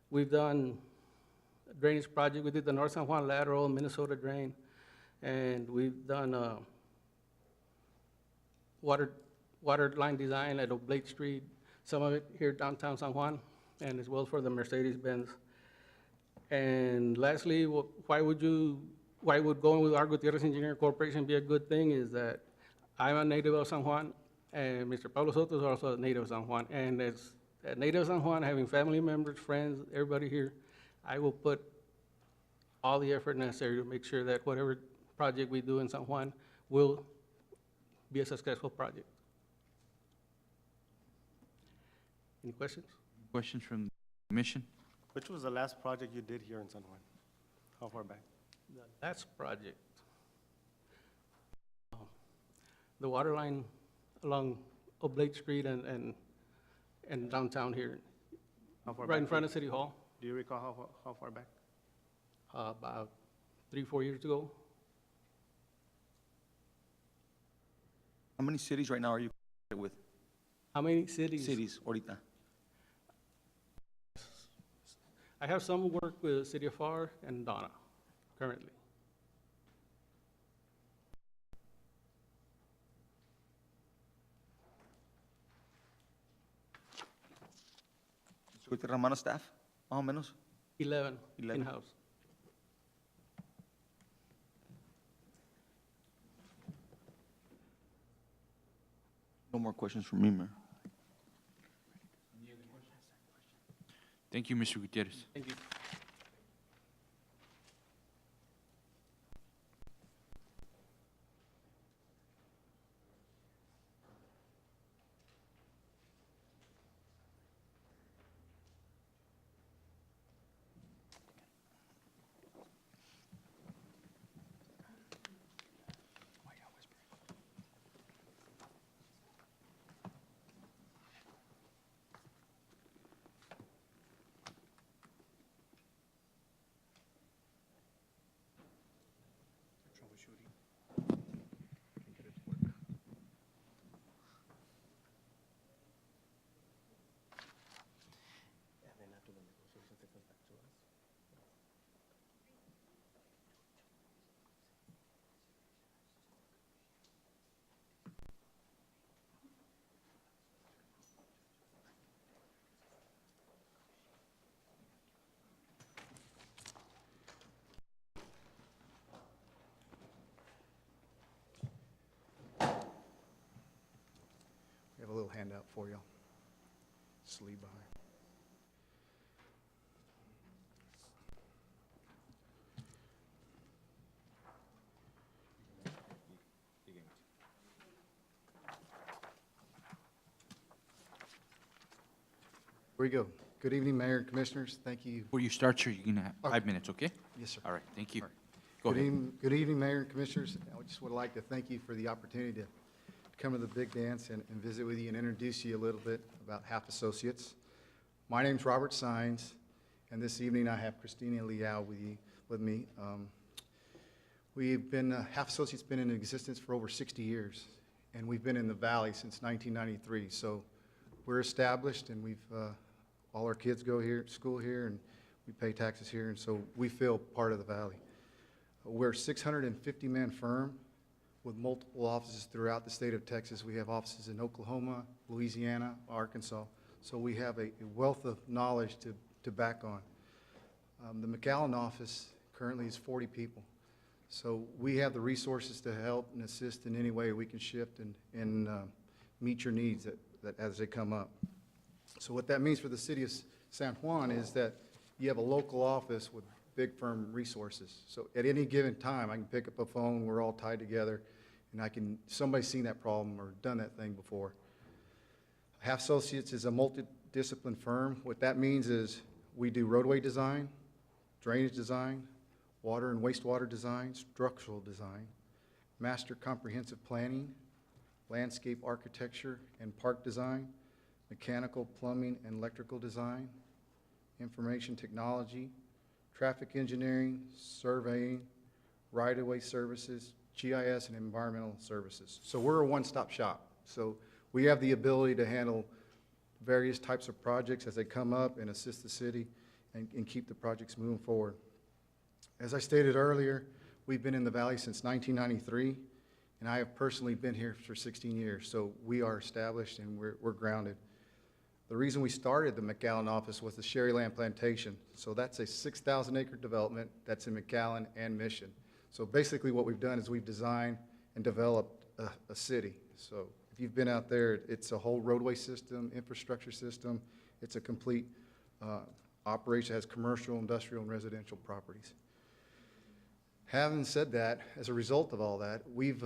Speaker 13: we've done a drainage project. We did the North San Juan lateral, Minnesota drain, and we've done water line design at Oblate Street, some of it here downtown San Juan, and as well for the Mercedes-Benz. And lastly, why would going with Ar Gutierrez Engineering Corporation be a good thing is that I'm a native of San Juan, and Mr. Pablo Soto is also a native of San Juan. And as a native of San Juan, having family members, friends, everybody here, I will put all the effort necessary to make sure that whatever project we do in San Juan will be a successful project. Any questions?
Speaker 9: Questions from the commission?
Speaker 2: Which was the last project you did here in San Juan? How far back?
Speaker 13: The last project, the water line along Oblate Street and downtown here,
Speaker 2: How far
Speaker 13: right in
Speaker 2: back?
Speaker 13: front of City Hall,
Speaker 2: Do you recall how far back?
Speaker 13: about 3-4 years ago.
Speaker 7: How many cities right now are you with?
Speaker 13: How many cities?
Speaker 7: Cities, ahorita.
Speaker 13: I have some work with City of FAR and Donna currently.
Speaker 7: Mr. Ramana staff, más o menos?
Speaker 13: 11
Speaker 7: 11.
Speaker 13: in-house.
Speaker 7: No more questions from me, Mayor.
Speaker 9: Thank you, Mr. Gutierrez.
Speaker 13: Thank you.
Speaker 14: We have a little handout for you. Sleep by. Here we go. Good evening, Mayor and Commissioners. Thank you.
Speaker 9: Before you start, sir, you're going to have 5 minutes, okay?
Speaker 14: Yes, sir.
Speaker 9: All right, thank you.
Speaker 14: All right.
Speaker 9: Go
Speaker 14: Good
Speaker 9: ahead.
Speaker 14: evening, good evening, Mayor and Commissioners. I just would like to thank you for the opportunity to come to the big dance and visit with you and introduce you a little bit about Half Associates. My name's Robert Sines, and this evening I have Christina Liao with me. We've been, Half Associates been in existence for over 60 years, and we've been in the Valley since 1993. So we're established, and we've, all our kids go here, school here, and we pay taxes here, and so we feel part of the Valley. We're a 650-man firm with multiple offices throughout the state of Texas. We have offices in Oklahoma, Louisiana, Arkansas. So we have a wealth of knowledge to back on. The McAllen office currently is 40 people. So we have the resources to help and assist in any way we can shift and meet your needs that as they come up. So what that means for the city of San Juan is that you have a local office with big firm resources. So at any given time, I can pick up a phone, we're all tied together, and somebody's seen that problem or done that thing before. Half Associates is a multidiscipline firm. What that means is we do roadway design, drainage design, water and wastewater design, structural design, master comprehensive planning, landscape architecture and park design, mechanical, plumbing, and electrical design, information technology, traffic engineering, surveying, right-of-way services, GIS, and environmental services. So we're a one-stop shop. So we have the ability to handle various types of projects as they come up and assist the city and keep the projects moving forward. As I stated earlier, we've been in the Valley since 1993, and I have personally been here for 16 years. So we are established and we're grounded. The reason we started the McAllen office was the Sherryland Plantation. So that's a 6,000 acre development that's in McAllen and Mission. So basically what we've done is we've designed and developed a city. So if you've been out there, it's a whole roadway system, infrastructure system. It's a complete operation that has commercial, industrial, and residential properties. Having said that, as a result of all that, we've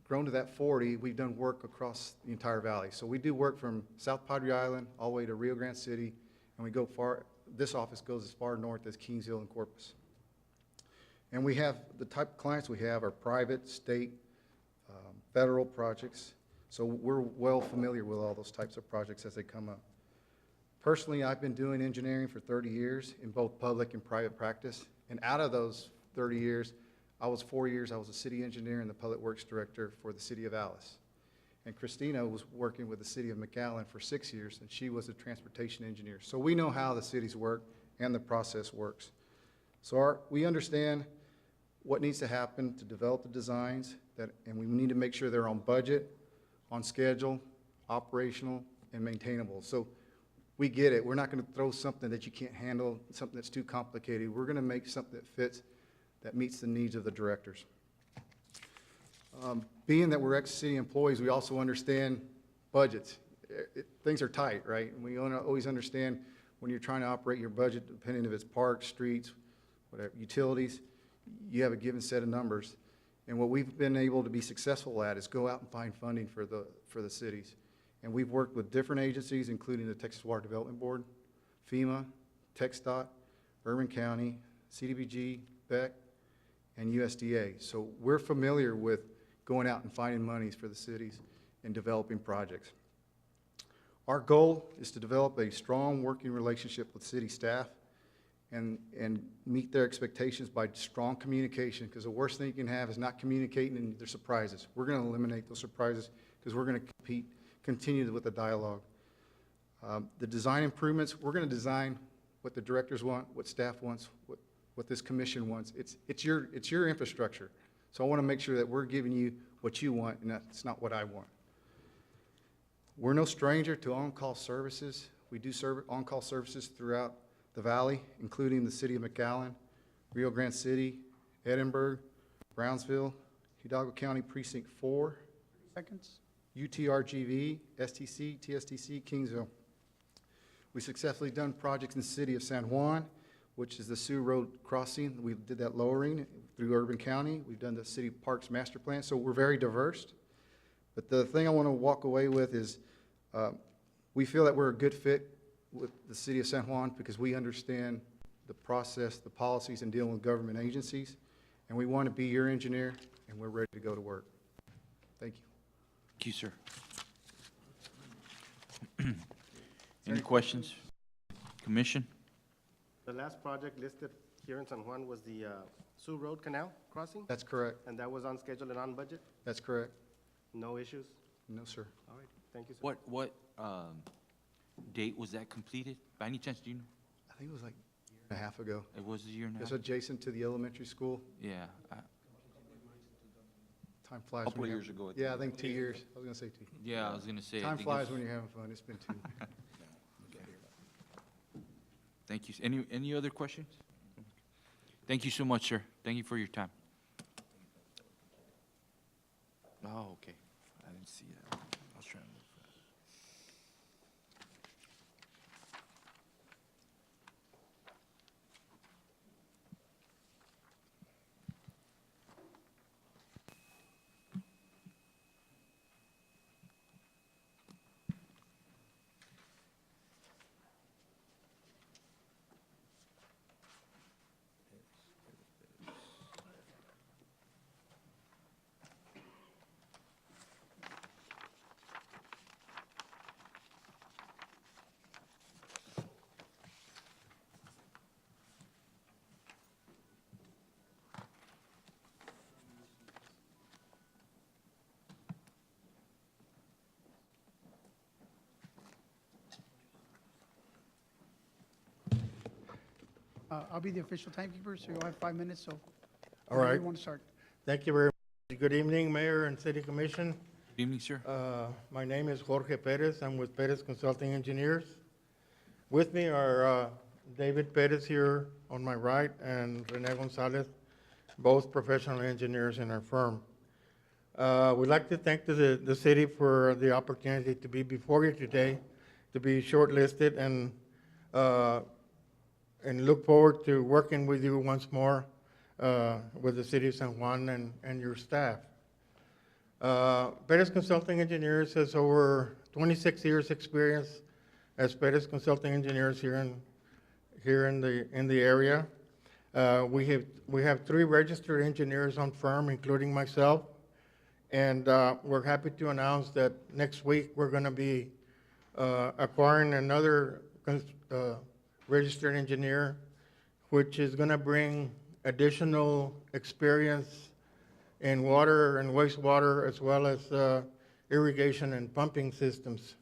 Speaker 14: grown to that 40. We've done work across the entire valley. So we do work from South Padre Island all the way to Rio Grande City, and we go far. This office goes as far north as Kingsville and Corpus. And we have, the type of clients we have are private, state, federal projects. So we're well familiar with all those types of projects as they come up. Personally, I've been doing engineering for 30 years in both public and private practice. And out of those 30 years, 4 years, I was a city engineer and the public works director for the city of Alice. And Christina was working with the city of McAllen for 6 years, and she was a transportation engineer. So we know how the cities work and the process works. So we understand what needs to happen to develop the designs, and we need to make sure they're on budget, on schedule, operational, and maintainable. So we get it. We're not going to throw something that you can't handle, something that's too complicated. We're going to make something that fits, that meets the needs of the directors. Being that we're ex-city employees, we also understand budgets. Things are tight, right? And we always understand when you're trying to operate your budget, depending if it's parks, streets, whatever, utilities, you have a given set of numbers. And what we've been able to be successful at is go out and find funding for the cities. And we've worked with different agencies, including the Texas Water Development Board, FEMA, TxDOT, Bourbon County, CDBG, BEC, and USDA. So we're familiar with going out and finding monies for the cities and developing projects. Our goal is to develop a strong working relationship with city staff and meet their expectations by strong communication, because the worst thing you can have is not communicating and there's surprises. We're going to eliminate those surprises because we're going to continue with the dialogue. The design improvements, we're going to design what the directors want, what staff wants, what this commission wants. It's your infrastructure. So I want to make sure that we're giving you what you want, and that's not what I want. We're no stranger to on-call services. We do on-call services throughout the valley, including the city of McAllen, Rio Grande City, Edinburgh, Brownsville, Hidalgo County Precinct 4, UTRGV, STC, TSTC, Kingsville. We successfully done projects in the city of San Juan, which is the Sioux Road crossing. We did that lowering through Urban County. We've done the city parks master plan, so we're very diverse. But the thing I want to walk away with is we feel that we're a good fit with the city of San Juan because we understand the process, the policies, and dealing with government agencies. And we want to be your engineer, and we're ready to go to work. Thank you.
Speaker 9: Thank you, sir. Any questions? Commission?
Speaker 2: The last project listed here in San Juan was the Sioux Road Canal crossing?
Speaker 14: That's correct.
Speaker 2: And that was on schedule and on budget?
Speaker 14: That's correct.
Speaker 2: No issues?
Speaker 14: No, sir.
Speaker 2: All right, thank you, sir.
Speaker 9: What date was that completed? By any chance, do you know?
Speaker 14: I think it was like a year and a half ago.
Speaker 9: It was a year and a half?
Speaker 14: It's adjacent to the elementary school.
Speaker 9: Yeah.
Speaker 14: Time flies.
Speaker 7: Couple
Speaker 14: when
Speaker 7: of
Speaker 14: you're
Speaker 7: years
Speaker 14: having-
Speaker 7: ago, I
Speaker 14: Yeah, I
Speaker 7: think.
Speaker 14: think 2 years. I was gonna say 2.
Speaker 9: Yeah, I was gonna say. I
Speaker 14: Time
Speaker 9: think
Speaker 14: flies
Speaker 9: it's-
Speaker 14: when you're having fun. It's been 2.
Speaker 9: Thank you. Any other questions? Thank you so much, sir. Thank you for your time. Oh, okay. I didn't see that. I was trying to move fast.
Speaker 15: I'll be the official timekeeper, so you'll have 5 minutes, so.
Speaker 2: All
Speaker 15: whenever
Speaker 2: right.
Speaker 15: you want to start.
Speaker 2: Thank you very much. Good evening, Mayor and City Commission.
Speaker 9: Good evening, sir.
Speaker 2: My name is Jorge Perez. I'm with Perez Consulting Engineers. With me are David Perez here on my right and Rene Gonzalez, both professional engineers in our firm. We'd like to thank the city for the opportunity to be before you today, to be shortlisted, and look forward to working with you once more with the city of San Juan and your staff. Perez Consulting Engineers has over 26 years' experience as Perez Consulting Engineers here in the area. We have 3 registered engineers on firm, including myself, and we're happy to announce that next week we're going to be acquiring another registered engineer, which is going to bring additional experience in water and wastewater, as well as irrigation and pumping systems.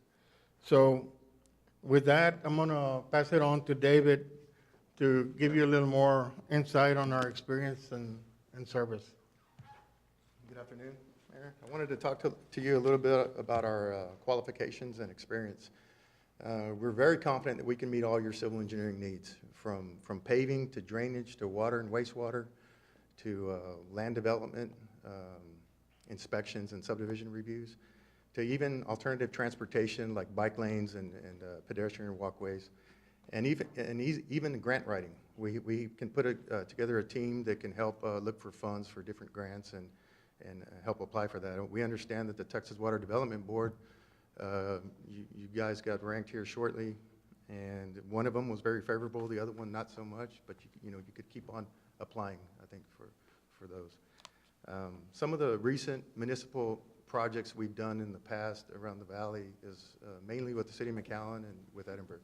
Speaker 2: So with that, I'm going to pass it on to David to give you a little more insight on our experience and service.
Speaker 14: Good afternoon, Mayor. I wanted to talk to you a little bit about our qualifications and experience. We're very confident that we can meet all your civil engineering needs, from paving to drainage to water and wastewater to land development, inspections and subdivision reviews, to even alternative transportation like bike lanes and pedestrian walkways, and even grant writing. We can put together a team that can help look for funds for different grants and help apply for that. We understand that the Texas Water Development Board, you guys got ranked here shortly, and one of them was very favorable, the other one not so much, but you could keep on applying, I think, for those. Some of the recent municipal projects we've done in the past around the valley is mainly with the city of McAllen and with Edinburgh.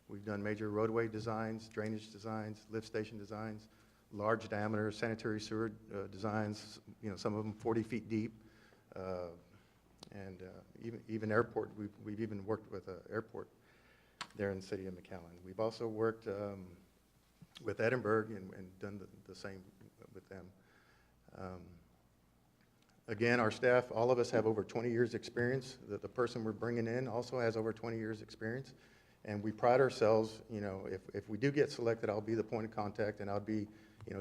Speaker 14: We've done major roadway designs, drainage designs, lift station designs, large diameter sanitary sewer designs, some of them 40 feet deep, and even airport. We've even worked with an airport there in the city of McAllen. We've also worked with Edinburgh and done the same with them. Again, our staff, all of us have over 20 years experience. The person we're bringing in also has over 20 years experience. And we pride ourselves, if we do get selected, I'll be the point of contact, and I'll be,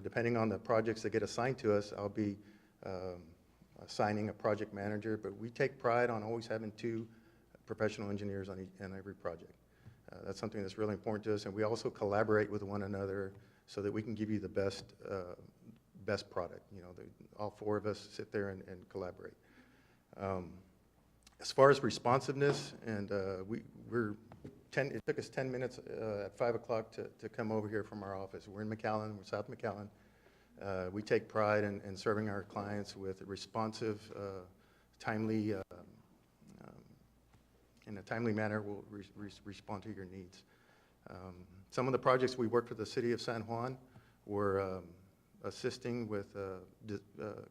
Speaker 14: depending on the projects that get assigned to us, I'll be assigning a project manager. But we take pride on always having 2 professional engineers on every project. That's something that's really important to us, and we also collaborate with one another so that we can give you the best product. All 4 of us sit there and collaborate. As far as responsiveness, and it took us 10 minutes at 5 o'clock to come over here from our office. We're in McAllen, we're South McAllen. We take pride in serving our clients with responsive, timely, in a timely manner. We'll respond to your needs. Some of the projects we worked with the city of San Juan were assisting with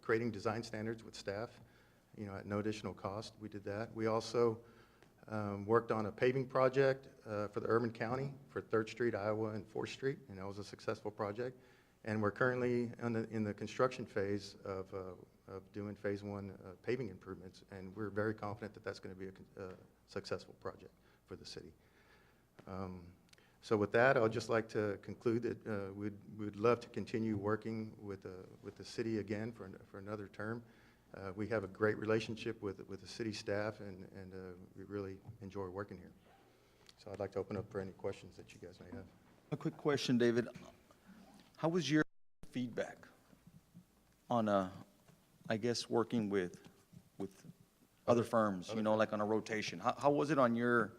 Speaker 14: creating design standards with staff, at no additional cost. We did that. We also worked on a paving project for the urban county for 3rd Street, Iowa, and 4th Street, and that was a successful project.
Speaker 5: And we're currently in the construction phase of doing phase one paving improvements, and we're very confident that that's going to be a successful project for the city. So with that, I'd just like to conclude that we'd love to continue working with the city again for another term. We have a great relationship with the city staff, and we really enjoy working here. So I'd like to open up for any questions that you guys may have.
Speaker 7: A quick question, David. How was your feedback on, I guess, working with other firms, you know, like on a rotation? How was it on your?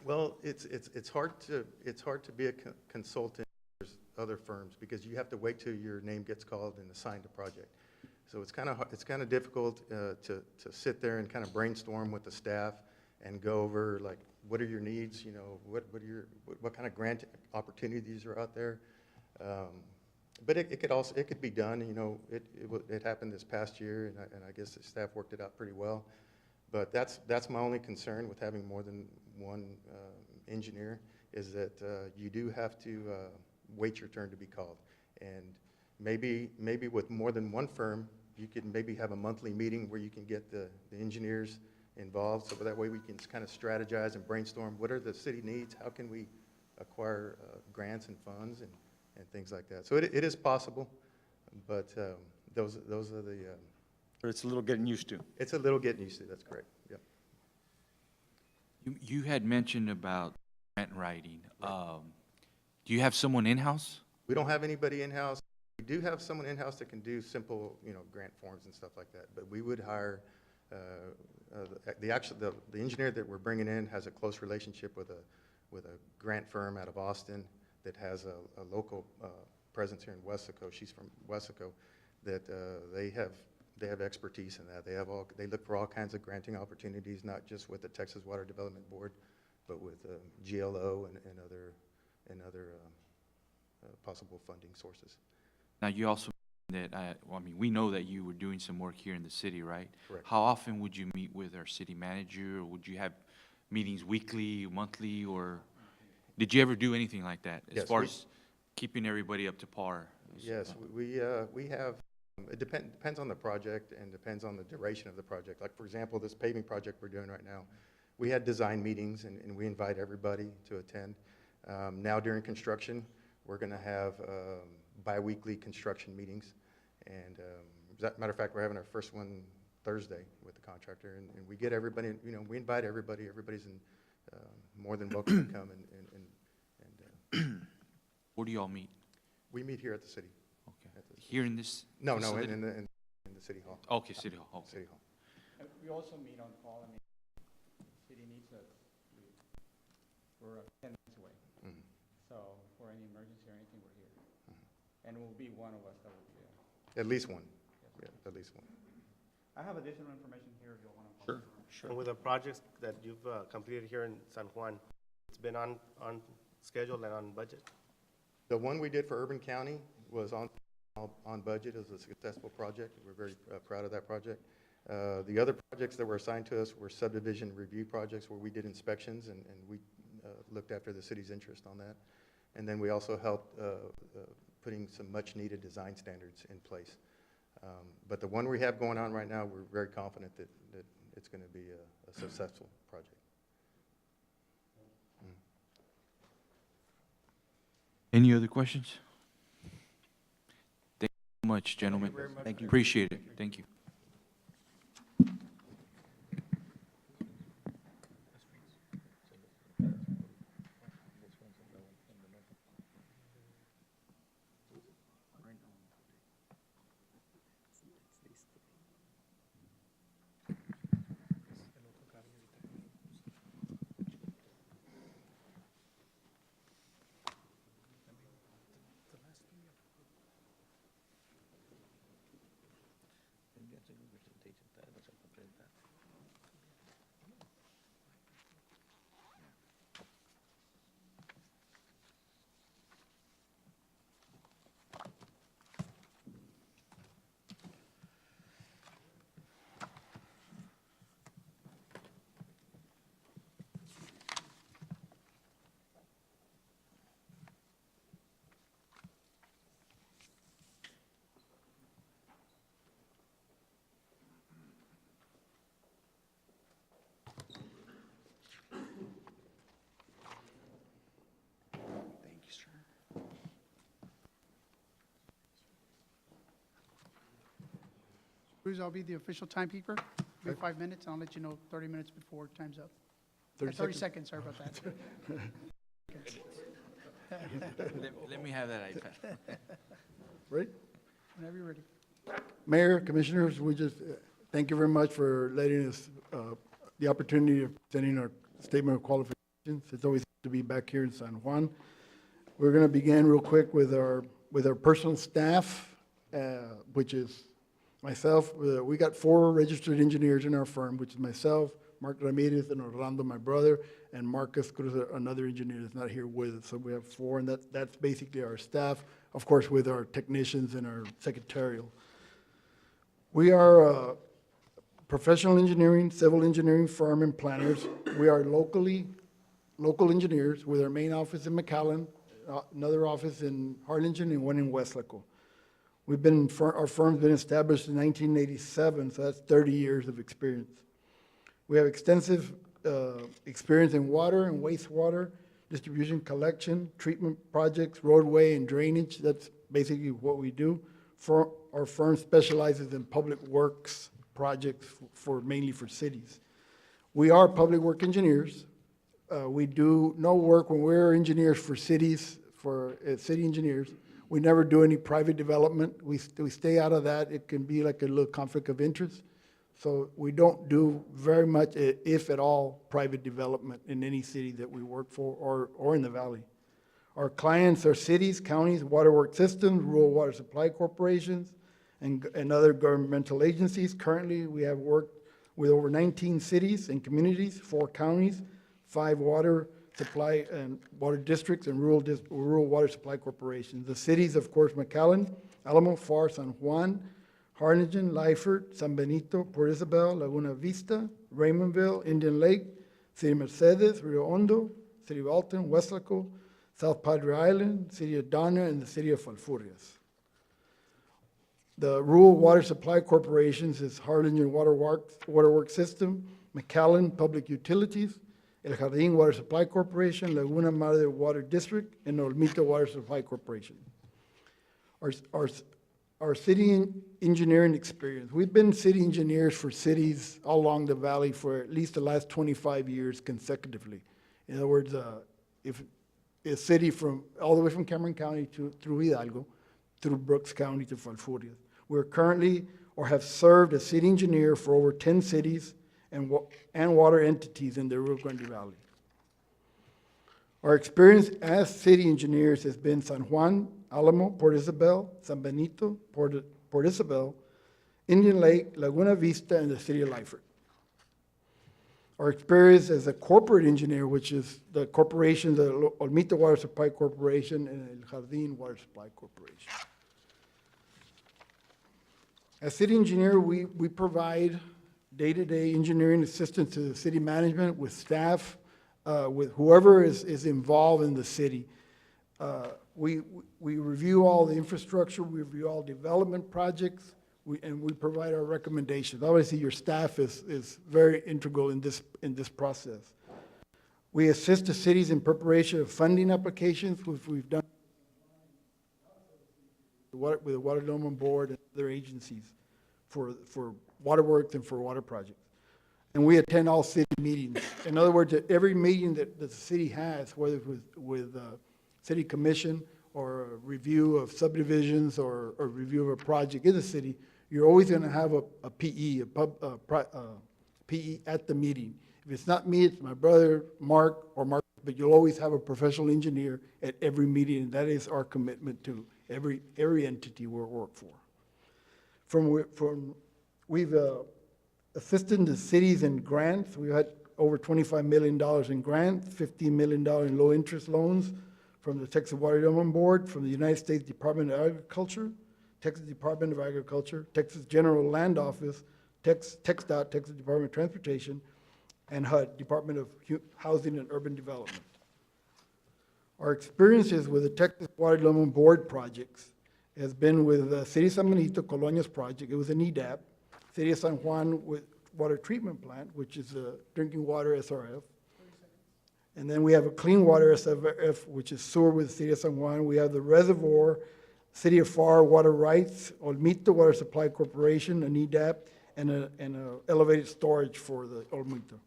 Speaker 5: Well, it's hard to be a consultant with other firms because you have to wait till your name gets called and assigned a project. So it's kind of difficult to sit there and kind of brainstorm with the staff and go over like what are your needs, you know, what kind of grant opportunities are out there. But it could be done, you know. It happened this past year, and I guess the staff worked it out pretty well. But that's my only concern with having more than one engineer is that you do have to wait your turn to be called. And maybe with more than one firm, you could maybe have a monthly meeting where you can get the engineers involved, so that way we can kind of strategize and brainstorm what are the city needs, how can we acquire grants and funds and things like that. So it is possible, but those are the...
Speaker 7: Or it's a little getting used to.
Speaker 5: It's a little getting used to, that's correct, yep.
Speaker 9: You had mentioned about grant writing. Do you have someone in-house?
Speaker 5: We don't have anybody in-house. We do have someone in-house that can do simple, you know, grant forms and stuff like that, but we would hire, the engineer that we're bringing in has a close relationship with a grant firm out of Austin that has a local presence here in Wessico. She's from Wessico, that they have expertise in that. They look for all kinds of granting opportunities, not just with the Texas Water Development Board, but with GLO and other possible funding sources.
Speaker 9: Now, you also mentioned that, well, I mean, we know that you were doing some work here in the city, right?
Speaker 5: Correct.
Speaker 9: How often would you meet with our city manager, or would you have meetings weekly, monthly, or did you ever do anything like that? As
Speaker 5: Yes,
Speaker 9: far as keeping everybody up to par?
Speaker 5: Yes, we have, it depends on the project and depends on the duration of the project. Like, for example, this paving project we're doing right now, we had design meetings and we invite everybody to attend. Now during construction, we're going to have bi-weekly construction meetings. And as a matter of fact, we're having our first one Thursday with the contractor. And we get everybody, you know, we invite everybody. Everybody's more than welcome to come.
Speaker 9: Where do you all meet?
Speaker 5: We meet here at the city.
Speaker 9: Okay. Here in this?
Speaker 5: No,
Speaker 9: facility?
Speaker 5: in the city hall.
Speaker 9: Okay, city hall. Okay.
Speaker 5: City hall.
Speaker 3: We also meet on call. I mean, city needs us. We're 10 minutes away.
Speaker 5: Mhm.
Speaker 3: So for any emergency or anything, we're here. And it will be one of us that will be there.
Speaker 5: At least one. Yeah, at least one.
Speaker 3: I have additional information here if you want to.
Speaker 7: Sure, sure.
Speaker 2: And with the projects that you've completed here in San Juan, it's been on schedule and on budget?
Speaker 5: The one we did for Urban County was on budget. It was a successful project. We're very proud of that project. The other projects that were assigned to us were subdivision review projects where we did inspections and we looked after the city's interest on that. And then we also helped putting some much-needed design standards in place. But the one we have going on right now, we're very confident that it's going to be a successful project.
Speaker 9: Any other questions? Thank you so much, gentlemen.
Speaker 7: Thank you.
Speaker 9: Appreciate it. Thank you.
Speaker 15: Cruz, I'll be the official timekeeper. It'll be 5 minutes, and I'll let you know 30 minutes before time's up. 30 seconds, sorry about that.
Speaker 9: Let me have that iPad.
Speaker 15: Right? Whenever you're ready.
Speaker 16: Mayor, Commissioners, we just thank you very much for letting us the opportunity of presenting our statement of qualifications. It's always good to be back here in San Juan. We're going to begin real quick with our personal staff, which is myself. We got 4 registered engineers in our firm, which is myself, Mark Ramirez, and Orlando, my brother, and Marcus Cruz, another engineer that's not here with us. So we have 4, and that's basically our staff, of course, with our technicians and our secretarial. We are a professional engineering, civil engineering firm and planners. We are local engineers with our main office in McAllen, another office in Harlingen, and one in Westlaco. Our firm's been established in 1987, so that's 30 years of experience. We have extensive experience in water and wastewater, distribution, collection, treatment projects, roadway and drainage. That's basically what we do. Our firm specializes in public works projects mainly for cities. We are public work engineers. We do no work when we're engineers for cities, for city engineers. We never do any private development. We stay out of that. It can be like a little conflict of interest. So we don't do very much, if at all, private development in any city that we work for or in the valley. Our clients are cities, counties, waterworks systems, rural water supply corporations, and other governmental agencies. Currently, we have worked with over 19 cities and communities, 4 counties, 5 water supply and water districts, and rural water supply corporations. The cities, of course, McAllen, Alamo, Pharr, San Juan, Harlingen, Lyford, San Benito, Port Isabel, Laguna Vista, Raymondville, Indian Lake, City of Mercedes, Rio Hondo, City of Alton, Westlaco, South Padre Island, City of Donna, and the City of Falfurrias. The Rural Water Supply Corporations is Harlingen Waterworks System, McAllen Public Utilities, El Jardín Water Supply Corporation, Laguna Madre Water District, and Olmito Water Supply Corporation. Our city engineering experience. We've been city engineers for cities all along the valley for at least the last 25 years consecutively. In other words, if a city all the way from Cameron County through Hidalgo, through Brooks County to Falfurrias. We're currently or have served as city engineer for over 10 cities and water entities in the Rio Grande Valley. Our experience as city engineers has been San Juan, Alamo, Port Isabel, San Benito, Port Isabel, Indian Lake, Laguna Vista, and the City of Lyford. Our experience as a corporate engineer, which is the corporation, the Olmito Water Supply Corporation and El Jardín Water Supply Corporation. As city engineer, we provide day-to-day engineering assistance to the city management with staff, with whoever is involved in the city. We review all the infrastructure, we review all development projects, and we provide our recommendations. Obviously, your staff is very integral in this process. We assist the cities in preparation of funding applications, which we've done with the Water Development Board and other agencies for waterworks and for water projects. And we attend all city meetings. In other words, at every meeting that the city has, whether it's with city commission or a review of subdivisions or review of a project in the city, you're always going to have a PE at the meeting. If it's not me, it's my brother, Mark, but you'll always have a professional engineer at every meeting, and that is our commitment to every entity we work for. We've assisted the cities in grants. We've had over $25 million in grants, $15 million in low-interest loans from the Texas Water Development Board, from the United States Department of Agriculture, Texas Department of Agriculture, Texas General Land Office, TxDOT, Texas Department of Transportation, and HUD, Department of Housing and Urban Development. Our experiences with the Texas Water Development Board projects has been with the City of San Benito Colonias project. It was an EDAP. City of San Juan with water treatment plant, which is a drinking water SRF. And then we have a clean water SRF, which is sewer with the City of San Juan. We have the reservoir City of FAR Water Rights, Olmito Water Supply Corporation, an EDAP, and a elevated storage for the Olmito.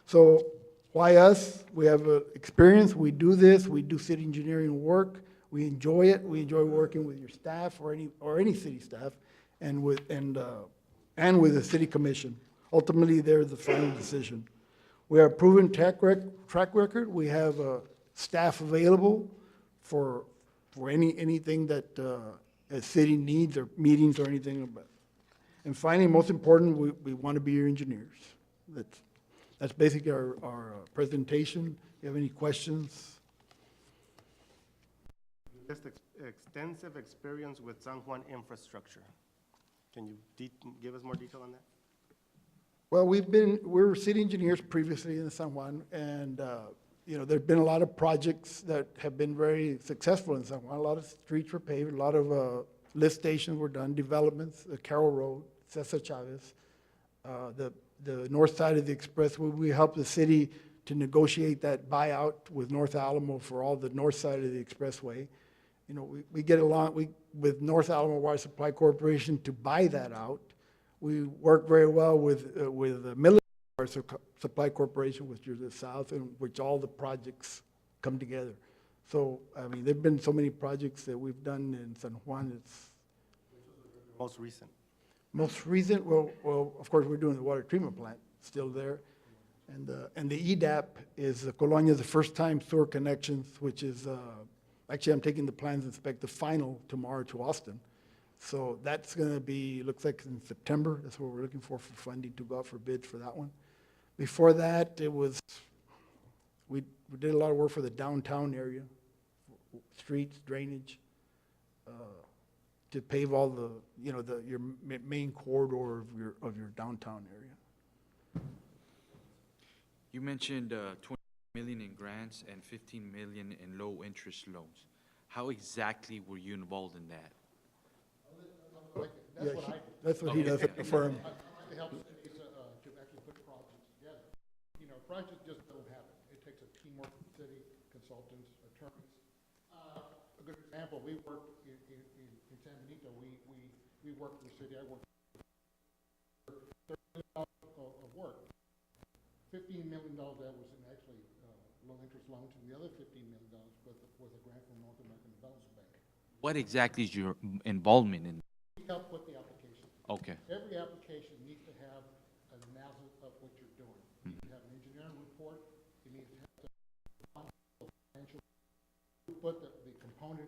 Speaker 16: So why us? We have experience, we do this, we do city engineering work, we enjoy it, we enjoy working with your staff or any city staff, and with the city commission. Ultimately, they're the final decision. We have proven track record, we have staff available for anything that a city needs or meetings or anything about. And finally, most important, we want to be your engineers. That's basically our presentation. You have any questions?
Speaker 2: Just extensive experience with San Juan infrastructure. Can you give us more detail on that?
Speaker 16: Well, we were city engineers previously in San Juan, and there've been a lot of projects that have been very successful in San Juan. A lot of streets were paved, a lot of lift stations were done, developments, the Carroll Road, Cesar Chavez, the north side of the expressway. We helped the city to negotiate that buyout with North Alamo for all the north side of the expressway. We get along with North Alamo Water Supply Corporation to buy that out. We work very well with the Military Water Supply Corporation, which is the south, in which all the projects come together. So, I mean, there've been so many projects that we've done in San Juan. It's
Speaker 2: Most recent.
Speaker 16: most recent. Well, of course, we're doing the water treatment plant, still there. And the EDAP is the Colonia, the first time sewer connections, which is, actually, I'm taking the plans to inspect the final tomorrow to Austin. So that's gonna be, looks like in September. That's what we're looking for funding to go out for bids for that one. Before that, we did a lot of work for the downtown area, streets, drainage, to pave all the, your main corridor of your downtown area.
Speaker 9: You mentioned 20 million in grants and 15 million in low-interest loans. How exactly were you involved in that?
Speaker 16: That's what he does at the firm.
Speaker 8: It helps cities to actually put projects together. Projects just don't happen. It takes a teamwork from city, consultants, attorneys. A good example, we work in San Benito, we work for the city, I work for $30 million of work. $15 million of that was in actually low-interest loans, and the other $15 million was a grant from North American Development Bank.
Speaker 9: What exactly is your involvement in?
Speaker 8: We help with the application.
Speaker 9: Okay.
Speaker 8: Every application needs to have an analysis of what you're doing. You need to have an engineering report, you need to have the financial, you put the component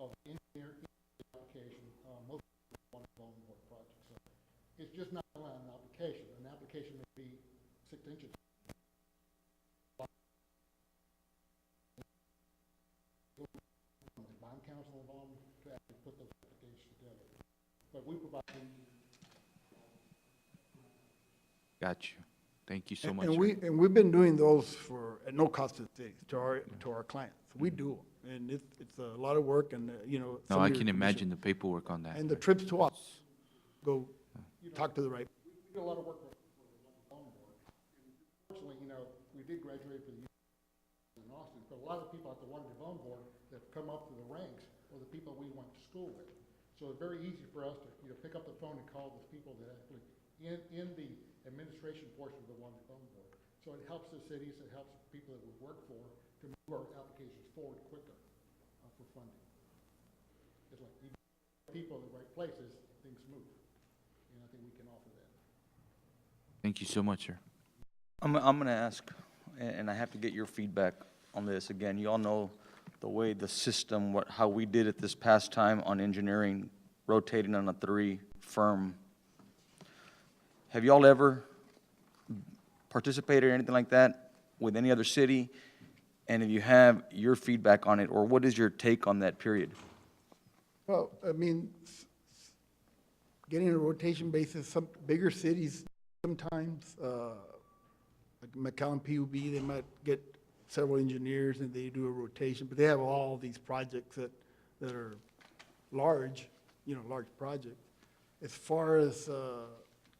Speaker 8: of engineer in the application, most of them want to go on board projects. So it's just not an application. An application may be 6 inches. The bond council involved to actually put those applications together. But we provide.
Speaker 9: Got you. Thank you so much.
Speaker 16: And we've been doing those at no cost to the city, to our clients. We do, and it's a lot of work, and
Speaker 9: No,
Speaker 16: some
Speaker 9: I
Speaker 16: of your
Speaker 9: can imagine
Speaker 16: commission-
Speaker 9: the paperwork on that.
Speaker 16: And the trips to us, go talk to the right.
Speaker 8: We do a lot of work for the Development Board. Unfortunately, we did graduate for the in Austin, but a lot of people at the Water Development Board that have come up through the ranks are the people we went to school with. So it's very easy for us to pick up the phone and call those people that actually in the administration portion of the Water Development Board. So it helps the cities, it helps the people that we work for to move our applications forward quicker for funding. It's like people in the right places, things move. And I think we can offer that.
Speaker 9: Thank you so much, sir.
Speaker 7: I'm going to ask, and I have to get your feedback on this. Again, you all know the way the system, how we did it this past time on engineering, rotating on a 3-firm. Have you all ever participated in anything like that with any other city? And if you have, your feedback on it, or what is your take on that period?
Speaker 16: Well, I mean, getting a rotation basis, some bigger cities sometimes, like McAllen PUB, they might get several engineers and they do a rotation, but they have all these projects that are large, large projects. As far as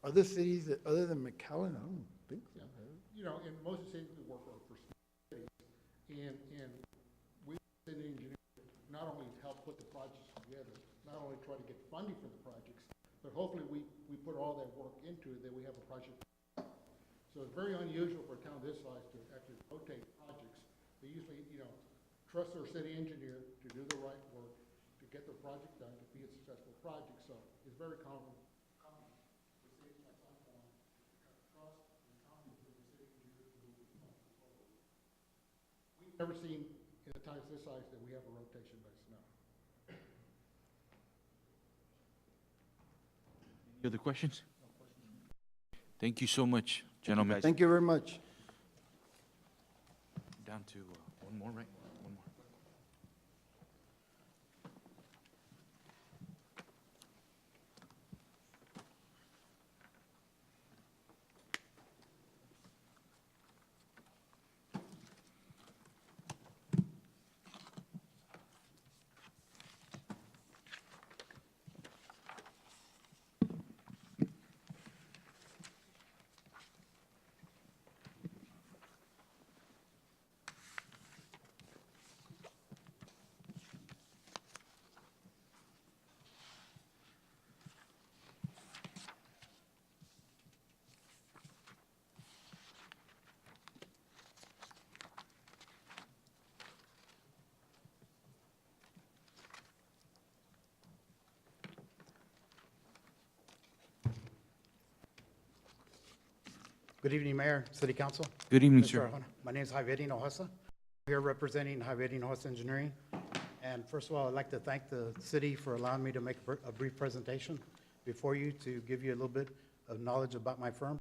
Speaker 16: other cities, other than McAllen, I don't think so.
Speaker 8: In most of the cities we work for cities, and we, city engineers, not only help put the projects together,
Speaker 16: try to get funding for the projects. But hopefully, we put all that work into it, that we have a project. So it's very unusual for a town this size to actually rotate projects. They usually, trust their city engineer to do the right work, to get their project done, to be a successful project. So it's very common for cities like San Juan to trust and confidence in the city engineer to move the project forward. We've never seen in a town this size that we have a rotation base now.
Speaker 9: Any other questions? Thank you so much, gentlemen.
Speaker 16: Thank you very much.
Speaker 9: Down to one more, right? One more.
Speaker 17: Good evening, Mayor, City Council.
Speaker 9: Good evening,
Speaker 17: Mr.
Speaker 9: sir.
Speaker 17: Arjona. My name is Javier Hinojosa. I'm here representing Javier Hinojosa Engineering. And first of all, I'd like to thank the city for allowing me to make a brief presentation before you to give you a little bit of knowledge about my firm.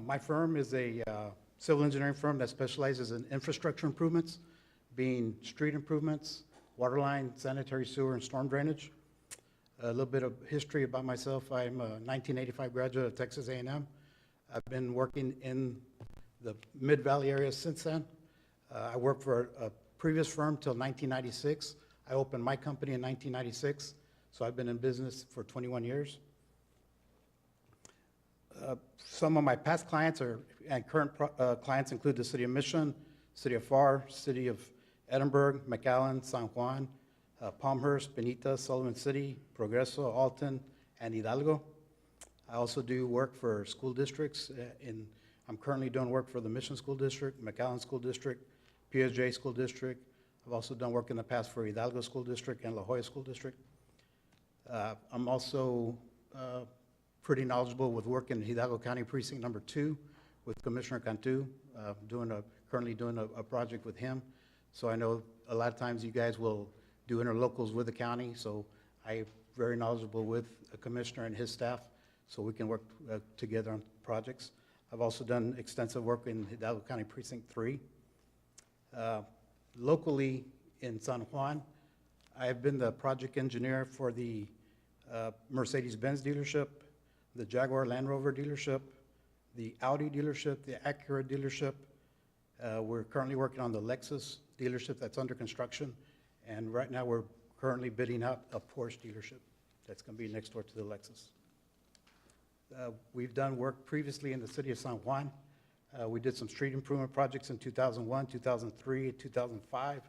Speaker 17: My firm is a civil engineering firm that specializes in infrastructure improvements, being street improvements, water line, sanitary sewer, and storm drainage. A little bit of history about myself. I'm a 1985 graduate of Texas A&M. I've been working in the Mid-Valley area since then. I worked for a previous firm till 1996. I opened my company in 1996, so I've been in business for 21 years. Some of my past clients and current clients include the City of Mission, City of FAR, City of Edinburgh, McAllen, San Juan, Palmhurst, Benita, Sullivan City, Progreso, Alton, and Hidalgo. I also do work for school districts. I'm currently doing work for the Mission School District, McAllen School District, PSJ School District. I've also done work in the past for Hidalgo School District and La Jolla School District. I'm also pretty knowledgeable with work in Hidalgo County Precinct Number 2 with Commissioner Cantu, currently doing a project with him. So I know a lot of times you guys will do interlocals with the county, so I'm very knowledgeable with a commissioner and his staff, so we can work together on projects. I've also done extensive work in Hidalgo County Precinct 3. Locally in San Juan, I've been the project engineer for the Mercedes-Benz dealership, the Jaguar Land Rover dealership, the Audi dealership, the Acura dealership. We're currently working on the Lexus dealership that's under construction, and right now we're currently bidding out a Porsche dealership that's going to be next door to the Lexus. We've done work previously in the city of San Juan. We did some street improvement projects in 2001, 2003, 2005,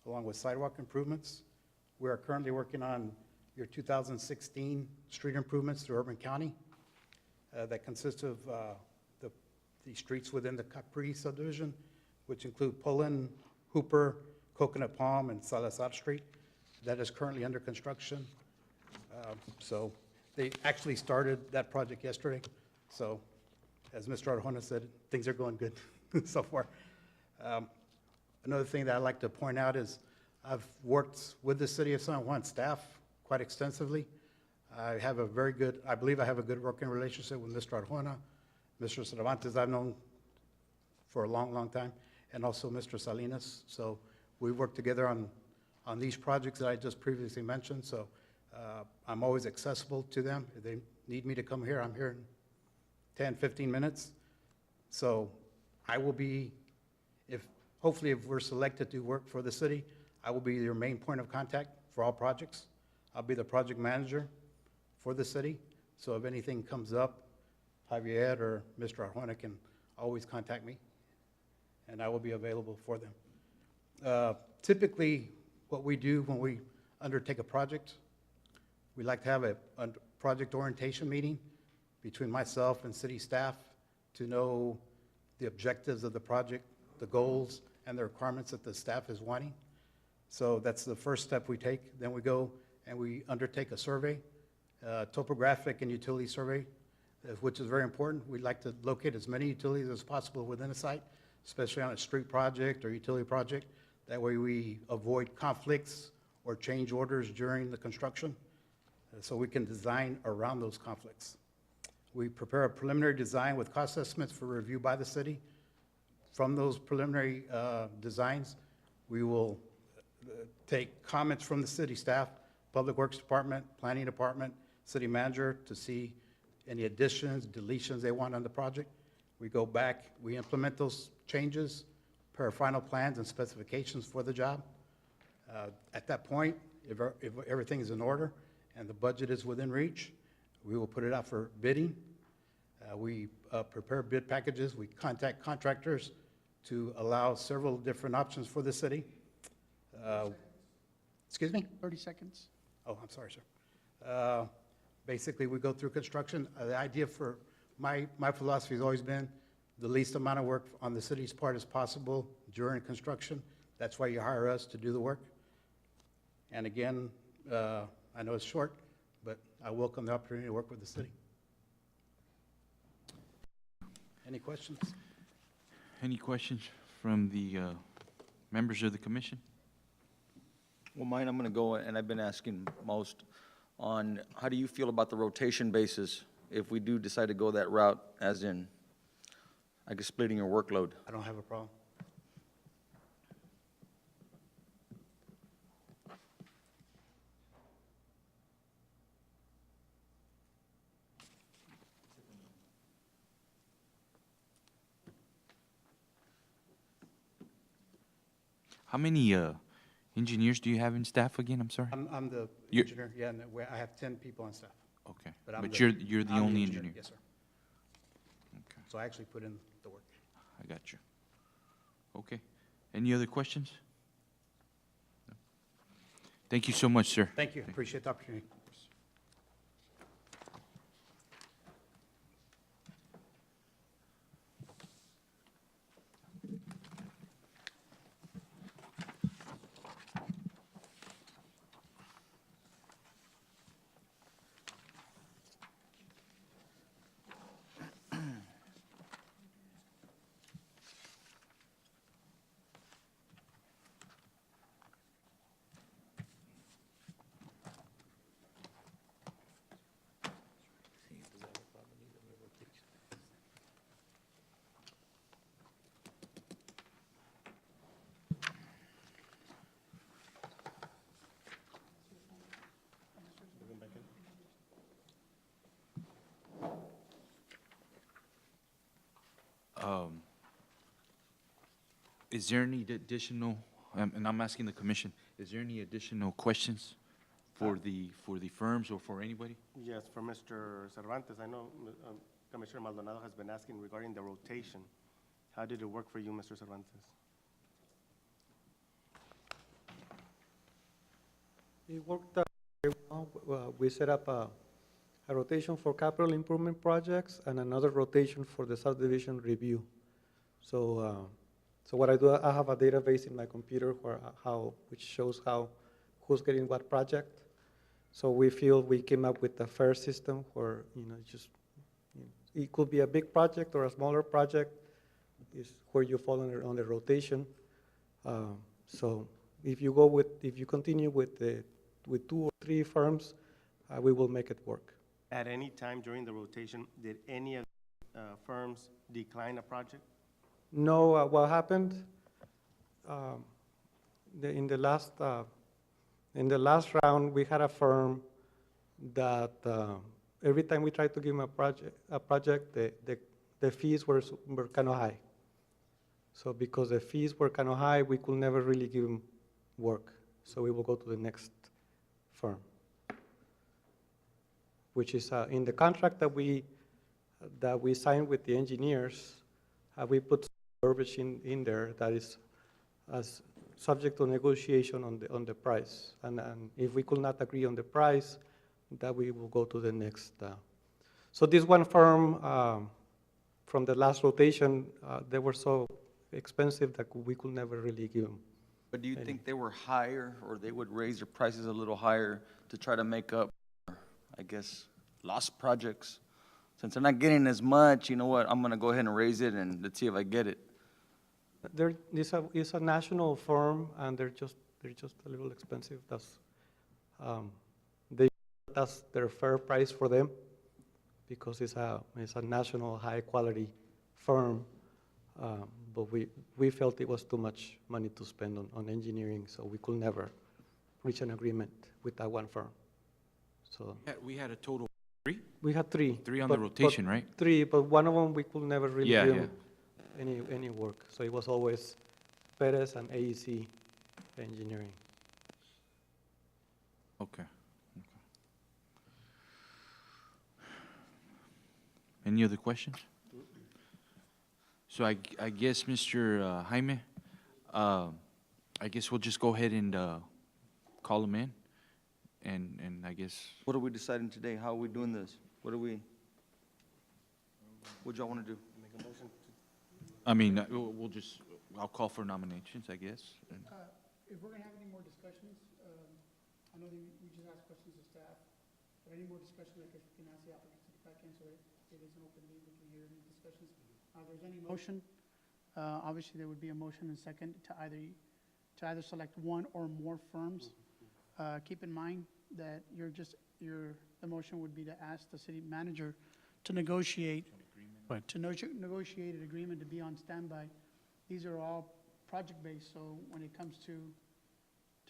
Speaker 17: along with sidewalk improvements. We are currently working on your 2016 street improvements through Urban County. That consists of the streets within the Capri subdivision, which include Pullen, Hooper, Coconut Palm, and Salazar Street. That is currently under construction. So they actually started that project yesterday. So as Mr. Arjona said, things are going good so far. Another thing that I'd like to point out is I've worked with the city of San Juan staff quite extensively. I believe I have a good working relationship with Mr. Arjona, Mr. Cervantes I've known for a long, long time, and also Mr. Salinas. So we work together on these projects that I just previously mentioned. So I'm always accessible to them. If they need me to come here, I'm here in 10, 15 minutes. So I will be, hopefully if we're selected to work for the city, I will be your main point of contact for all projects. I'll be the project manager for the city. So if anything comes up, Javier or Mr. Arjona can always contact me, and I will be available for them. Typically, what we do when we undertake a project, we'd like to have a project orientation meeting between myself and city staff to know the objectives of the project, the goals, and the requirements that the staff is wanting. So that's the first step we take. Then we go and we undertake a survey, topographic and utility survey, which is very important. We'd like to locate as many utilities as possible within a site, especially on a street project or utility project. That way we avoid conflicts or change orders during the construction, so we can design around those conflicts. We prepare a preliminary design with cost estimates for review by the city. From those preliminary designs, we will take comments from the city staff, Public Works Department, Planning Department, City Manager to see any additions, deletions they want on the project. We go back, we implement those changes per final plans and specifications for the job. At that point, if everything is in order and the budget is within reach, we will put it out for bidding. We prepare bid packages. We contact contractors to allow several different options for the city. Excuse me?
Speaker 15: 30 seconds.
Speaker 17: Oh, I'm sorry, sir. Basically, we go through construction. The idea for my philosophy has always been the least amount of work on the city's part as possible during construction. That's why you hire us to do the work. And again, I know it's short, but I welcome the opportunity to work with the city. Any questions?
Speaker 9: Any questions from the members of the commission?
Speaker 7: Well, mine, I'm going to go, and I've been asking most, on how do you feel about the rotation basis if we do decide to go that route, as in, I guess, splitting your workload?
Speaker 17: I don't have a problem.
Speaker 9: How many engineers do you have in staff again? I'm sorry.
Speaker 17: I'm the
Speaker 9: You're-
Speaker 17: engineer, yeah, and I have 10 people on staff.
Speaker 9: Okay,
Speaker 17: I'm
Speaker 9: but
Speaker 17: the-
Speaker 9: you're the
Speaker 17: I'm
Speaker 9: only engineer?
Speaker 17: Yes, sir.
Speaker 9: Okay,
Speaker 17: So I actually put in the work.
Speaker 9: I got you. Okay. Any other questions? No. Thank you so much, sir.
Speaker 17: Thank you, appreciate the opportunity.
Speaker 9: Is there any additional, and I'm asking the commission, is there any additional questions for the firms or for anybody?
Speaker 2: Yes, for Mr. Cervantes, I know Commissioner Maldonado has been asking regarding the rotation. How did it work for you, Mr. Cervantes?
Speaker 6: It worked out very well. We set up a rotation for capital improvement projects and another rotation for the subdivision review. So, so what I do, I have a database in my computer which shows who's getting what project. So we feel we came up with a fair system where, it could be a big project or a smaller project, is where you fall on the rotation. So if you continue with 2 or 3 firms, we will make it work.
Speaker 2: At any time during the rotation, did any of the firms decline a project?
Speaker 6: No, what happened, in the last round, we had a firm that every time we tried to give them a project, the fees were kind of high. So because the fees were kind of high, we could never really give them work. So we will go to the next firm, which is in the contract that we signed with the engineers. We put verbiage in there that is as subject to negotiation on the price. And if we could not agree on the price, That we will go to the next. So this one firm, from the last rotation, they were so expensive that we could never really give them.
Speaker 7: But do you think they were higher, or they would raise their prices a little higher to try to make up, I guess, lost projects? Since they're not getting as much, you know what, I'm gonna go ahead and raise it and let's see if I get it.
Speaker 6: It's a national firm, and they're just a little expensive. That's their fair price for them, because it's a national high quality firm. But we felt it was too much money to spend on engineering, so we could never reach an agreement with that one firm. So
Speaker 9: We had a total of 3?
Speaker 6: we had three.
Speaker 9: Three on the rotation, right?
Speaker 6: Three, but one of them we could never really
Speaker 9: Yeah,
Speaker 6: give
Speaker 9: yeah.
Speaker 6: them any work. So it was always Perez and AEC Engineering.
Speaker 9: Okay. Any other questions? So I guess, Mr. Jaime, I guess we'll just go ahead and call him in, and I guess.
Speaker 7: What are we deciding today? How are we doing this? What y'all wanna do?
Speaker 2: Make a motion to
Speaker 9: I mean, I'll call for nominations, I guess. and-
Speaker 15: If we're gonna have any more discussions, I know that we just asked questions of staff, but any more discussion, I guess we can ask the applicants to get back in, so it is an open meeting, we can hear any discussions. If there's any motion, obviously there would be a motion and second to either select one or more firms. Keep in mind that the motion would be to ask the city manager to negotiate, negotiate an agreement to be on standby. These are all project-based, so when it comes to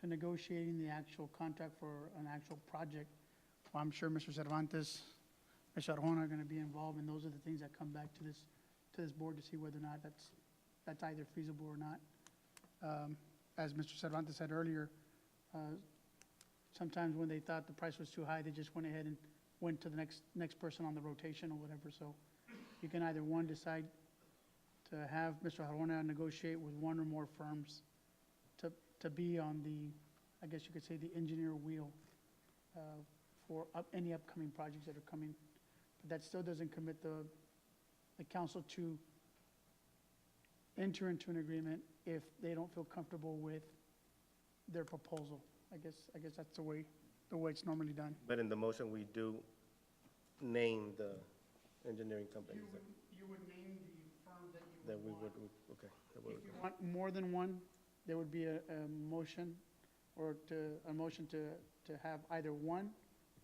Speaker 15: negotiating the actual contract for an actual project, well, I'm sure Mr. Cervantes, Mr. Arjona are gonna be involved, and those are the things that come back to this board to see whether or not that's either feasible or not. As Mr. Cervantes said earlier, sometimes when they thought the price was too high, they just went ahead and went to the next person on the rotation or whatever. So you can either, one, decide to have Mr. Arjona negotiate with one or more firms to be on I guess you could say, the engineer wheel for any upcoming projects that are coming. But that still doesn't commit the council to enter into an agreement if they don't feel comfortable with their proposal. I guess that's the way it's normally done.
Speaker 2: But in the motion, we do name the engineering companies
Speaker 15: You would name the firm that you
Speaker 2: that we
Speaker 15: would
Speaker 2: would,
Speaker 15: want.
Speaker 2: okay. that we
Speaker 15: If
Speaker 2: would-
Speaker 15: you want more than one, there would be a motion, or a motion to have either one,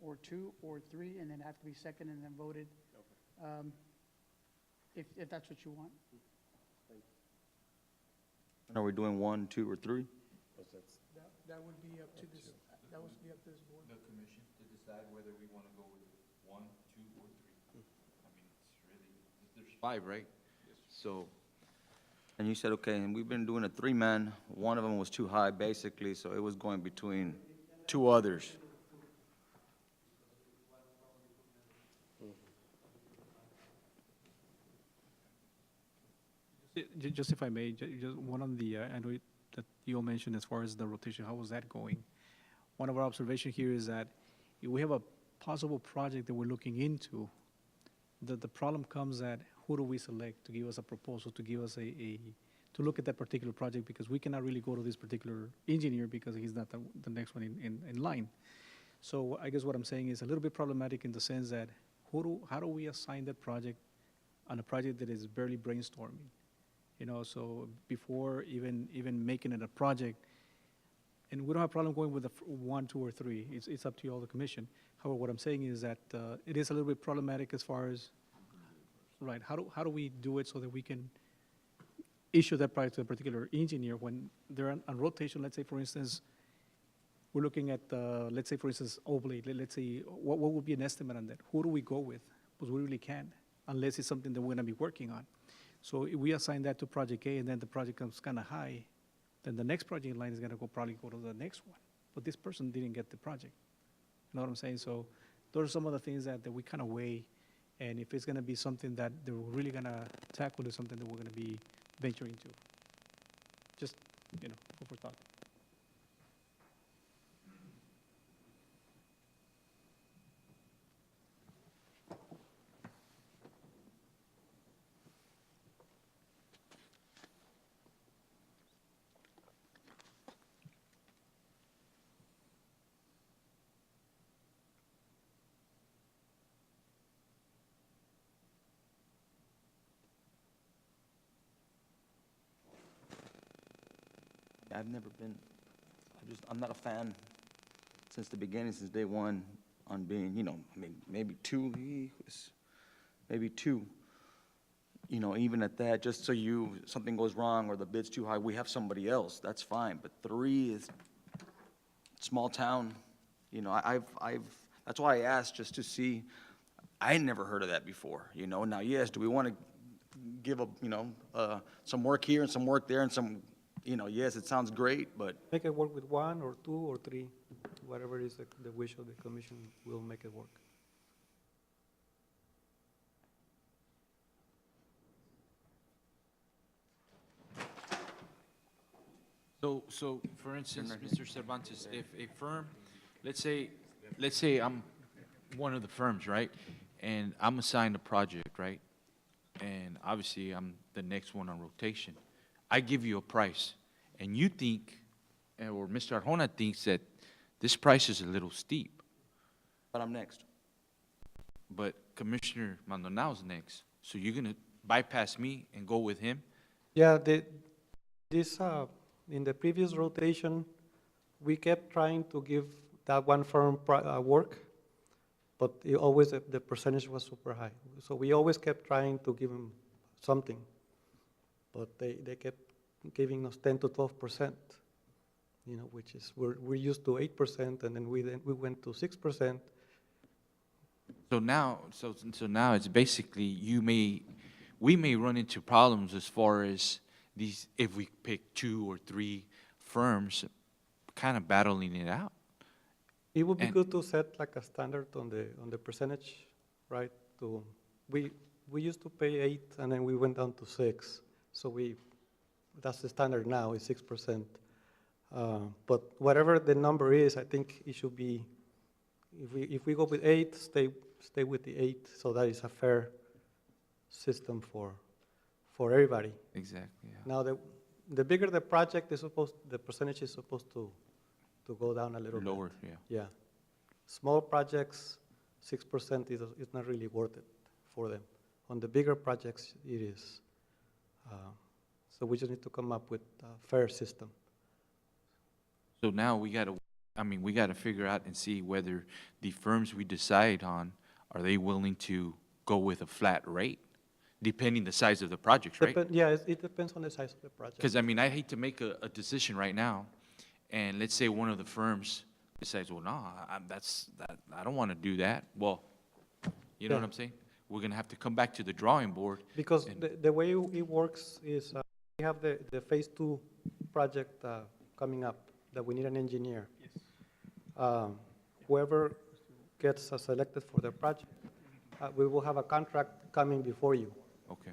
Speaker 15: or two, or three, and then have to be second and then voted. If that's what you want.
Speaker 7: And are we doing 1, 2, or 3?
Speaker 15: That would be up to this, that would be up to this board.
Speaker 9: The commission to decide whether we want to go with 1, 2, or 3. I mean, there's 5, right? So,
Speaker 7: And you said, okay, and we've been doing a 3-man. One of them was too high, basically, so it was going between 2 others.
Speaker 3: Just if I may, just one on the, I know that you all mentioned as far as the rotation, how was that going? One of our observation here is that if we have a possible project that we're looking into, the problem comes that who do we select to give us a proposal, to give us to look at that particular project, because we cannot really go to this particular engineer because he's not the next one in line. So I guess what I'm saying is a little bit problematic in the sense that how do we assign that project on a project that is barely brainstorming? So before even making it a project, and we don't have a problem going with 1, 2, or 3. It's up to you all, the commission. However, what I'm saying is that it is a little bit problematic as far as, right, how do we do it so that we can issue that project to a particular engineer when they're on rotation? Let's say, for instance, we're looking at, let's say, for instance, Oblate. Let's say, what would be an estimate on that? Who do we go with? Because we really can't, unless it's something that we're going to be working on. So if we assign that to project A and then the project comes kind of high, then the next project in line is going to probably go to the next one. But this person didn't get the project. You know what I'm saying? So those are some of the things that we kind of weigh. And if it's going to be something that they're really going to tackle, is something that we're going to be venturing into. Just, food for thought.
Speaker 7: I've never been, I'm not a fan since the beginning, since day one, on being, you know, I mean, maybe two, you know, even at that, just so something goes wrong or the bid's too high, we have somebody else, that's fine, but three is small town, you know, that's why I asked, just to see, I had never heard of that before, you know, now, yes, do we want to give some work here and some work there and some, you know, yes, it sounds great, but
Speaker 6: Make it work with one or two or three, whatever is the wish of the commission, will make it work.
Speaker 9: So, for instance, Mr. Cervantes, if a firm, let's say I'm one of the firms, right? And I'm assigned a project, right? And obviously, I'm the next one on rotation. I give you a price, and you think, or Mr. Arjona thinks that this price is a little steep,
Speaker 7: but I'm next.
Speaker 9: but Commissioner Maldonao's next. So you're gonna bypass me and go with him?
Speaker 6: Yeah, in the previous rotation, we kept trying to give that one firm work, but always the percentage was super high. So we always kept trying to give them something, but they kept giving us 10 to 12%, you know, which is, we're used to 8%, and then we went to 6%.
Speaker 9: So now it's basically we may run into problems as far as these, if we pick 2 or 3 firms, kind of battling it out.
Speaker 6: It would be good to set like a standard on the percentage, right? We used to pay 8, and then we went down to 6. So that's the standard now, is 6%. But whatever the number is, I think it should be, if we go with 8, stay with the 8, so that is a fair system for everybody.
Speaker 9: Exactly, yeah.
Speaker 6: Now, the bigger the project is the percentage is supposed to go down a little
Speaker 9: Lower,
Speaker 6: bit.
Speaker 9: yeah.
Speaker 6: Yeah. Small projects, 6% is not really worth it for them. On the bigger projects, it is. So we just need to come up with a fair system.
Speaker 9: So now we gotta figure out and see whether the firms we decide on, are they willing to go with a flat rate, depending the size of the projects, right?
Speaker 6: Yeah, it depends on the size of the project.
Speaker 9: Because, I mean, I hate to make a decision right now, and let's say one of the firms decides, well, no, I don't want to do that. Well, you know
Speaker 6: Yeah.
Speaker 9: what I'm saying? We're going to have to come back to the drawing board.
Speaker 6: Because the way it works is we have the phase 2 project coming up that we need an engineer. Whoever gets selected for the project, we will have a contract coming before you.
Speaker 9: Okay.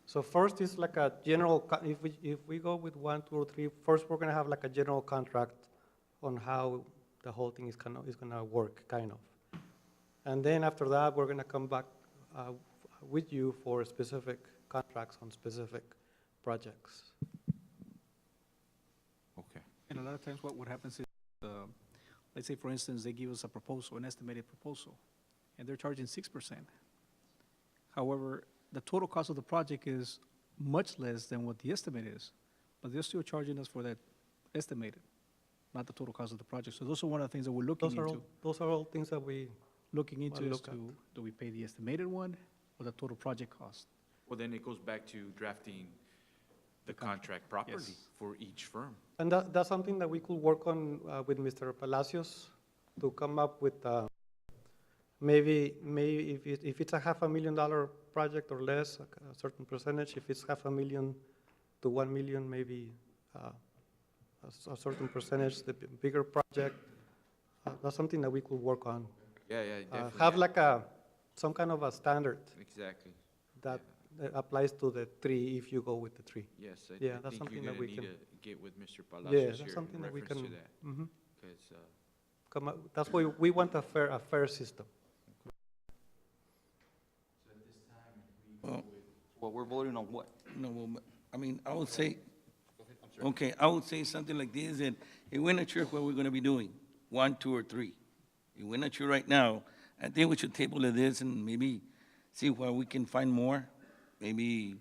Speaker 6: So first is like a general, if we go with 1, 2, or 3, first we're going to have like a general contract on how the whole thing is gonna work, kind of. And then after that, we're going to come back with you for specific contracts on specific projects.
Speaker 9: Okay.
Speaker 3: And a lot of times what happens is, let's say, for instance, they give us a proposal, an estimated proposal, and they're charging 6%. However, the total cost of the project is much less than what the estimate is, but they're still charging us for that estimated, not the total cost of the project. So those are one of the things that we're looking into.
Speaker 6: Those are all things that we
Speaker 3: Looking into
Speaker 6: Well,
Speaker 3: is
Speaker 6: look at.
Speaker 3: do we pay the estimated one or the total project cost?
Speaker 9: Well, then it goes back to drafting the contract properly
Speaker 3: Yes.
Speaker 9: for each firm.
Speaker 6: And that's something that we could work on with Mr. Palacios to come up with maybe if it's a $500,000 project or less, a certain percentage. If it's $500,000 to $1 million, maybe a certain percentage. The bigger project, that's something that we could work on.
Speaker 9: Yeah, definitely.
Speaker 6: Have like some kind of a standard
Speaker 9: Exactly.
Speaker 6: that applies to the 3 if you go with the 3.
Speaker 9: Yes, I
Speaker 6: Yeah, that's
Speaker 9: think
Speaker 6: something
Speaker 9: you're
Speaker 6: that
Speaker 9: going
Speaker 6: we
Speaker 9: to
Speaker 6: can.
Speaker 9: need to get with Mr.
Speaker 6: Yeah,
Speaker 9: Palacios
Speaker 6: that's
Speaker 9: here
Speaker 6: something
Speaker 9: in
Speaker 6: that we
Speaker 9: reference
Speaker 6: can.
Speaker 9: to that.
Speaker 6: Mhm.
Speaker 9: Because,
Speaker 6: That's why we want a fair system.
Speaker 7: Well, we're voting on what?
Speaker 10: No, well, I mean, I would say, okay, I would say something like this, that if we're not sure what we're gonna be doing, 1, 2, or 3. If we're not sure right now, I think we should table this and maybe see where we can find more. Maybe,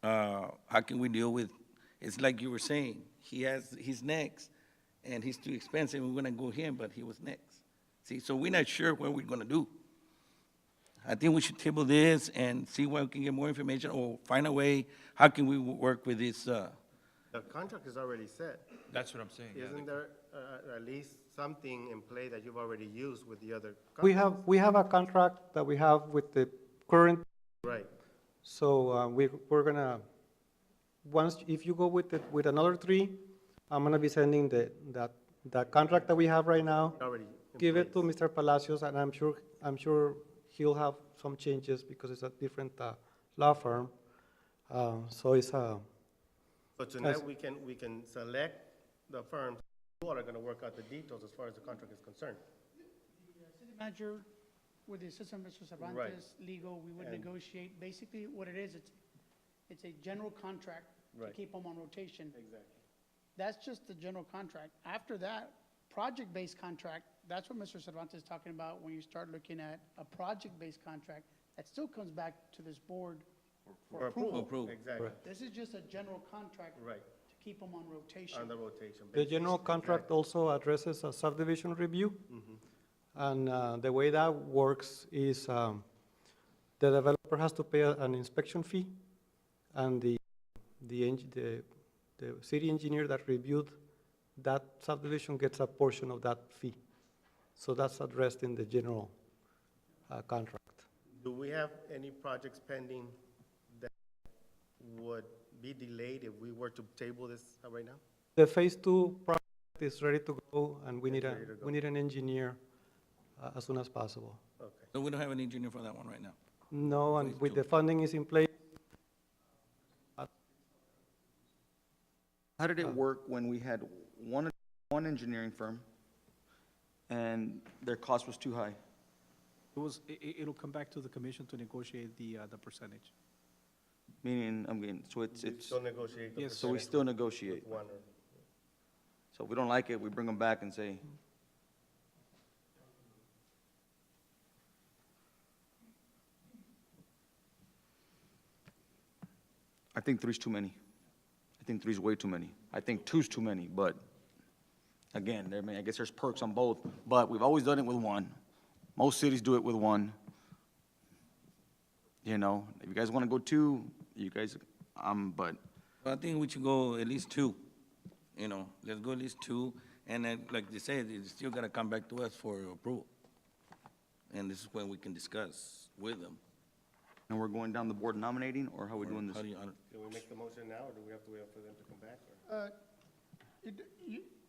Speaker 10: how can we deal with, it's like you were saying, he's next, and he's too expensive, we're gonna go him, but he was next. See, so we're not sure what we're gonna do. I think we should table this and see what we can get more information, or find a way, how can we work with this,
Speaker 2: The contract is already set.
Speaker 9: That's what I'm saying, yeah.
Speaker 2: Isn't there at least something in play that you've already used with the other?
Speaker 6: We have a contract that we have with the current,
Speaker 2: Right.
Speaker 6: so we're gonna, if you go with another three, I'm gonna be sending that contract that we have right now,
Speaker 2: Already in
Speaker 6: give it to
Speaker 2: place.
Speaker 6: Mr. Palacios, and I'm sure he'll have some changes because it's a different law firm. So it's a,
Speaker 2: So tonight, we can select the firms who are gonna work out the details as far as the contract is concerned.
Speaker 15: The city manager with the assistant, Mr. Cervantes, legal, we would
Speaker 2: And-
Speaker 15: negotiate. Basically, what it is, it's a general contract to
Speaker 2: Right.
Speaker 15: keep them on rotation.
Speaker 2: Exactly.
Speaker 15: That's just the general contract. After that, project-based contract, that's what Mr. Cervantes is talking about, when you start looking at a project-based contract, that still comes back to this board for approval.
Speaker 10: Approval.
Speaker 2: Exactly,
Speaker 15: This is just a general contract
Speaker 2: right,
Speaker 15: to keep them on rotation.
Speaker 2: on the rotation.
Speaker 6: the
Speaker 2: basis.
Speaker 6: general contract also addresses a subdivision review.
Speaker 2: Mhm.
Speaker 6: And the way that works is the developer has to pay an inspection fee, and the city engineer that reviewed that subdivision gets a portion of that fee. So that's addressed in the general contract.
Speaker 2: Do we have any projects pending that would be delayed if we were to table this right now?
Speaker 6: The Phase 2 project is ready to go, and we need
Speaker 2: It's ready to go.
Speaker 6: we need an engineer as soon as possible.
Speaker 2: Okay.
Speaker 10: so we don't have an engineer for that one right now.
Speaker 6: No, and
Speaker 10: Phase
Speaker 6: with
Speaker 10: 2.
Speaker 6: the funding is in place,
Speaker 7: How did it work when we had one engineering firm and their cost was too high?
Speaker 3: It'll come back to the commission to negotiate the percentage.
Speaker 7: Meaning, I mean, so
Speaker 2: We
Speaker 7: it's,
Speaker 2: still negotiate the
Speaker 3: Yes.
Speaker 7: so we
Speaker 2: percentage
Speaker 7: still
Speaker 2: with
Speaker 7: negotiate.
Speaker 2: one or?
Speaker 7: So if we don't like it, we bring them back and say, I think three's too many. I think three's way too many. I think two's too many, but again, I guess there's perks on both, but we've always done it with one. Most cities do it with one. You know, if you guys want to go two, you guys, but
Speaker 10: I think we should go at least two, you know, let's go at least two, and then, like they said, it's still gotta come back to us for approval. And this is when we can discuss with them.
Speaker 7: and we're going down the board nominating, or how are we doing this?
Speaker 10: How do you,
Speaker 2: Can we make the motion now, or do we have to wait for them to come back? Or?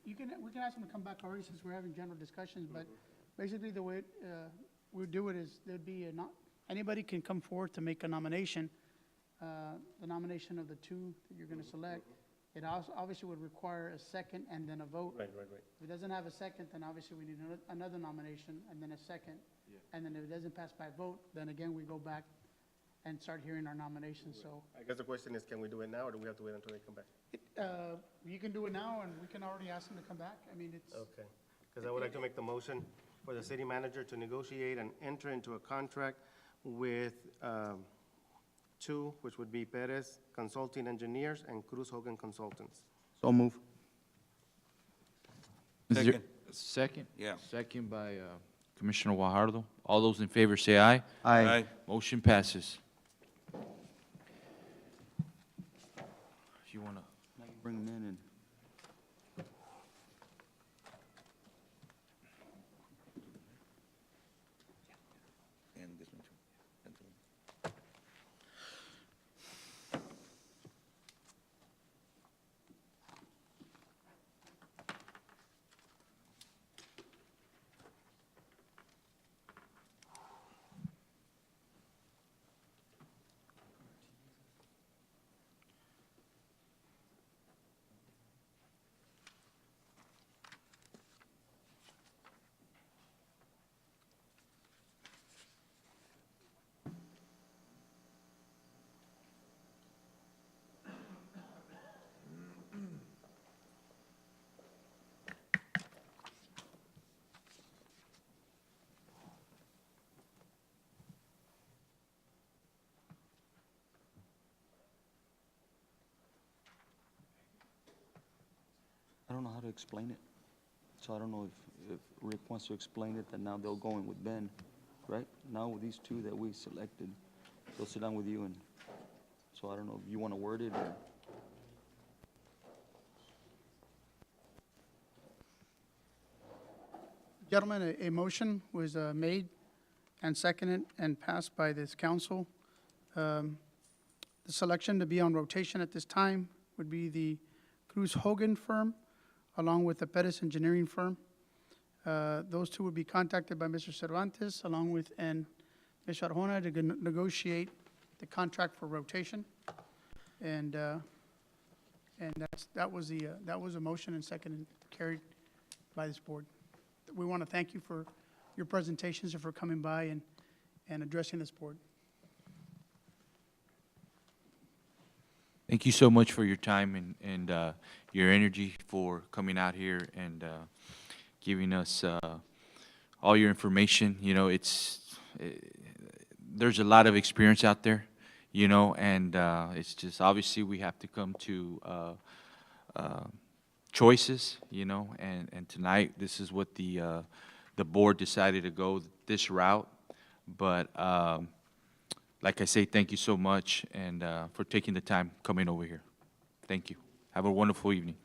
Speaker 15: We can ask them to come back already, since we're having general discussions, but basically the way we do it is, there'd be anybody can come forward to make a nomination. The nomination of the two that you're gonna select, it obviously would require a second and then a vote.
Speaker 2: Right.
Speaker 15: If it doesn't have a second, then obviously we need another nomination and then a second. And then if it doesn't pass by vote, then again, we go back and start hearing our nominations, so.
Speaker 2: I guess the question is, can we do it now, or do we have to wait until they come back?
Speaker 15: You can do it now, and we can already ask them to come back. I mean, it's.
Speaker 2: Okay, because I would like to make the motion for the city manager to negotiate and enter into a contract with two, which would be Perez Consulting Engineers and Cruz Hogan Consultants.
Speaker 7: So move.
Speaker 9: Is there-
Speaker 10: Second.
Speaker 9: Second?
Speaker 10: Yeah.
Speaker 9: Second by Commissioner Guajardo. All those in favor say aye.
Speaker 7: Aye.
Speaker 9: Motion passes. If you want to,
Speaker 7: Bring them in and.
Speaker 10: and this one too. And this one.
Speaker 7: I don't know how to explain it. So I don't know if Rick wants to explain it, that now they'll go in with Ben, right? Now with these two that we selected, they'll sit down with you, and so I don't know if you want to word it or.
Speaker 15: Gentlemen, a motion was made and seconded and passed by this council. The selection to be on rotation at this time would be the Cruz Hogan firm, along with the Pettis Engineering firm. Those two would be contacted by Mr. Cervantes, along with Ms. Arjona, to negotiate the contract for rotation. And that was a motion and second and carried by this board. We want to thank you for your presentations and for coming by and addressing this board.
Speaker 9: Thank you so much for your time and your energy for coming out here and giving us all your information. You know, there's a lot of experience out there, you know, and it's just obviously we have to come to choices, you know, and tonight this is what the board decided to go this route. But like I say, thank you so much and for taking the time coming over here. Thank you. Have a wonderful evening.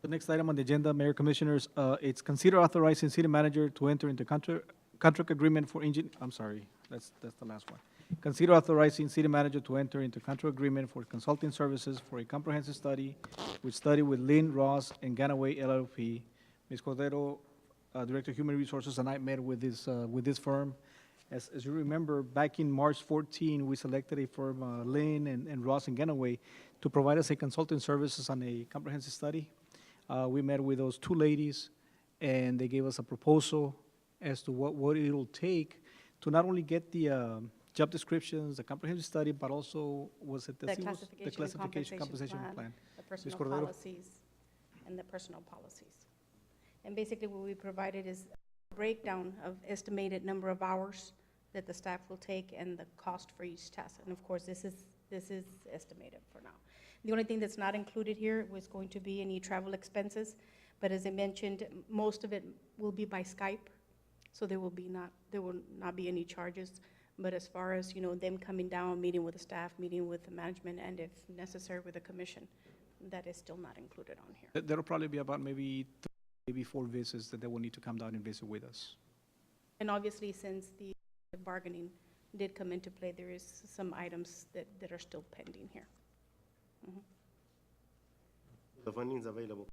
Speaker 3: The next item on the agenda, Mayor Commissioners, it's consider authorizing city manager to enter into contract agreement for I'm sorry, that's the last one. Consider authorizing city manager to enter into contract agreement for consulting services for a comprehensive study with Lynn Ross and Ganaway LLP. Ms. Cordero, Director of Human Resources, and I met with this firm. As you remember, back in March 14, we selected a firm, Lynn and Ross and Ganaway, to provide us a consulting services on a comprehensive study. We met with those two ladies, and they gave us a proposal as to what it'll take to not only get the job descriptions, the comprehensive study, but also, was it
Speaker 18: The classification
Speaker 3: compensation plan?
Speaker 18: the
Speaker 3: Ms.
Speaker 18: personal
Speaker 3: Cordero?
Speaker 18: policies, and the personal policies. And basically what we provided is a breakdown of estimated number of hours that the staff will take and the cost for each task. And of course, this is estimated for now. The only thing that's not included here was going to be any travel expenses, but as I mentioned, most of it will be by Skype, so there will not be any charges. But as far as, you know, them coming down, meeting with the staff, meeting with the management, and if necessary with the commission, that is still not included on here.
Speaker 3: There'll probably be about maybe 4 visits that they will need to come down and visit with us.
Speaker 18: And obviously, since the bargaining did come into play, there is some items that are still pending here. Mhm.
Speaker 2: The funding is available.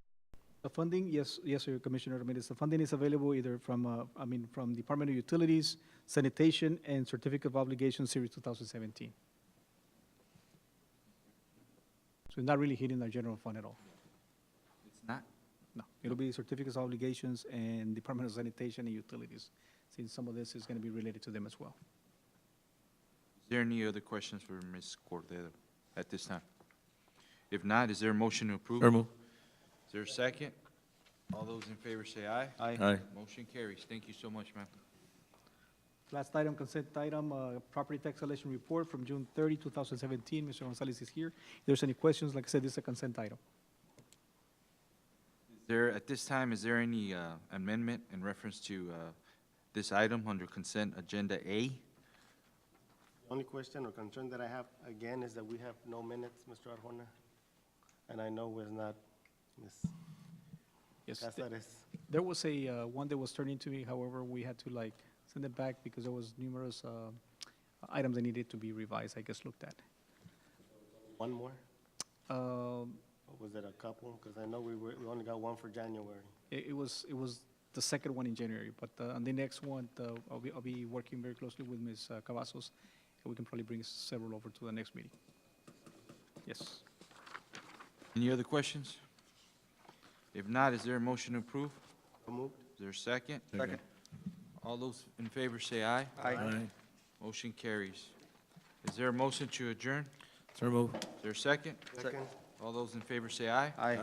Speaker 3: The funding, yes, sir, Commissioner Ramirez. The funding is available either from, from Department of Utilities, Sanitation, and Certificate of Obligation Series 2017. So it's not really hitting our general fund at all.
Speaker 9: It's not?
Speaker 3: No, it'll be Certificates of Obligations and Department of Sanitation and Utilities, since some of this is going to be related to them as well.
Speaker 9: Is there any other questions for Ms. Cordero at this time? If not, is there a motion to approve?
Speaker 7: So moved.
Speaker 9: Is there a second? All those in favor say aye.
Speaker 7: Aye. Aye.
Speaker 9: Motion carries. Thank you so much, ma'am.
Speaker 3: Last item, consent item, property tax election report from June 30, 2017. Mr. Gonzalez is here. If there's any questions, like I said, this is a consent item.
Speaker 9: At this time, is there any amendment in reference to this item under consent agenda A?
Speaker 2: Only question or concern that I have, again, is that we have no minutes, Mr. Arjona. And I know we're not, Ms.
Speaker 3: Yes,
Speaker 2: Casares.
Speaker 3: there was a one that was turned into me, however, we had to send it back because there was numerous items that needed to be revised, I guess, looked at.
Speaker 2: One more?
Speaker 3: Um,
Speaker 2: Or was it a couple? Because I know we only got one for January.
Speaker 3: It was the second one in January, but on the next one, I'll be working very closely with Ms. Cavazos, and we can probably bring several over to the next meeting. Yes.
Speaker 9: Any other questions? If not, is there a motion to approve?
Speaker 2: So moved.
Speaker 9: Is there a second?
Speaker 7: Second.
Speaker 9: All those in favor say aye.
Speaker 7: Aye.
Speaker 9: Motion carries. Is there a motion to adjourn?
Speaker 7: So moved.
Speaker 9: Is there a second?
Speaker 2: Second.
Speaker 9: All those in favor say aye.
Speaker 7: Aye.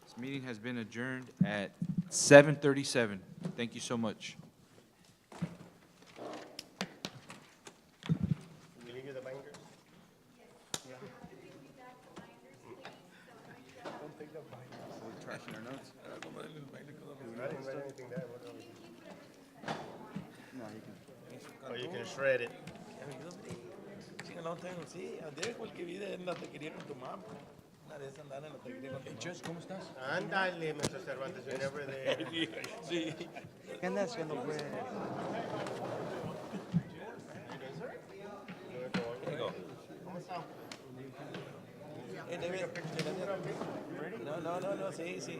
Speaker 9: This meeting has been adjourned at 7:37. Thank you so much.
Speaker 2: Really good. Looking shredded.
Speaker 10: Sí, no tengo, sí, dejo el que vive en la taquería con tu mamá. Una de esas andan en la taquería con tu mamá.
Speaker 9: Judge, ¿cómo estás?
Speaker 2: Ándale, Mr. Cervantes, you're never there.
Speaker 10: Sí.
Speaker 17: ¿Qué andas haciendo, pues?
Speaker 10: No, sí, sí.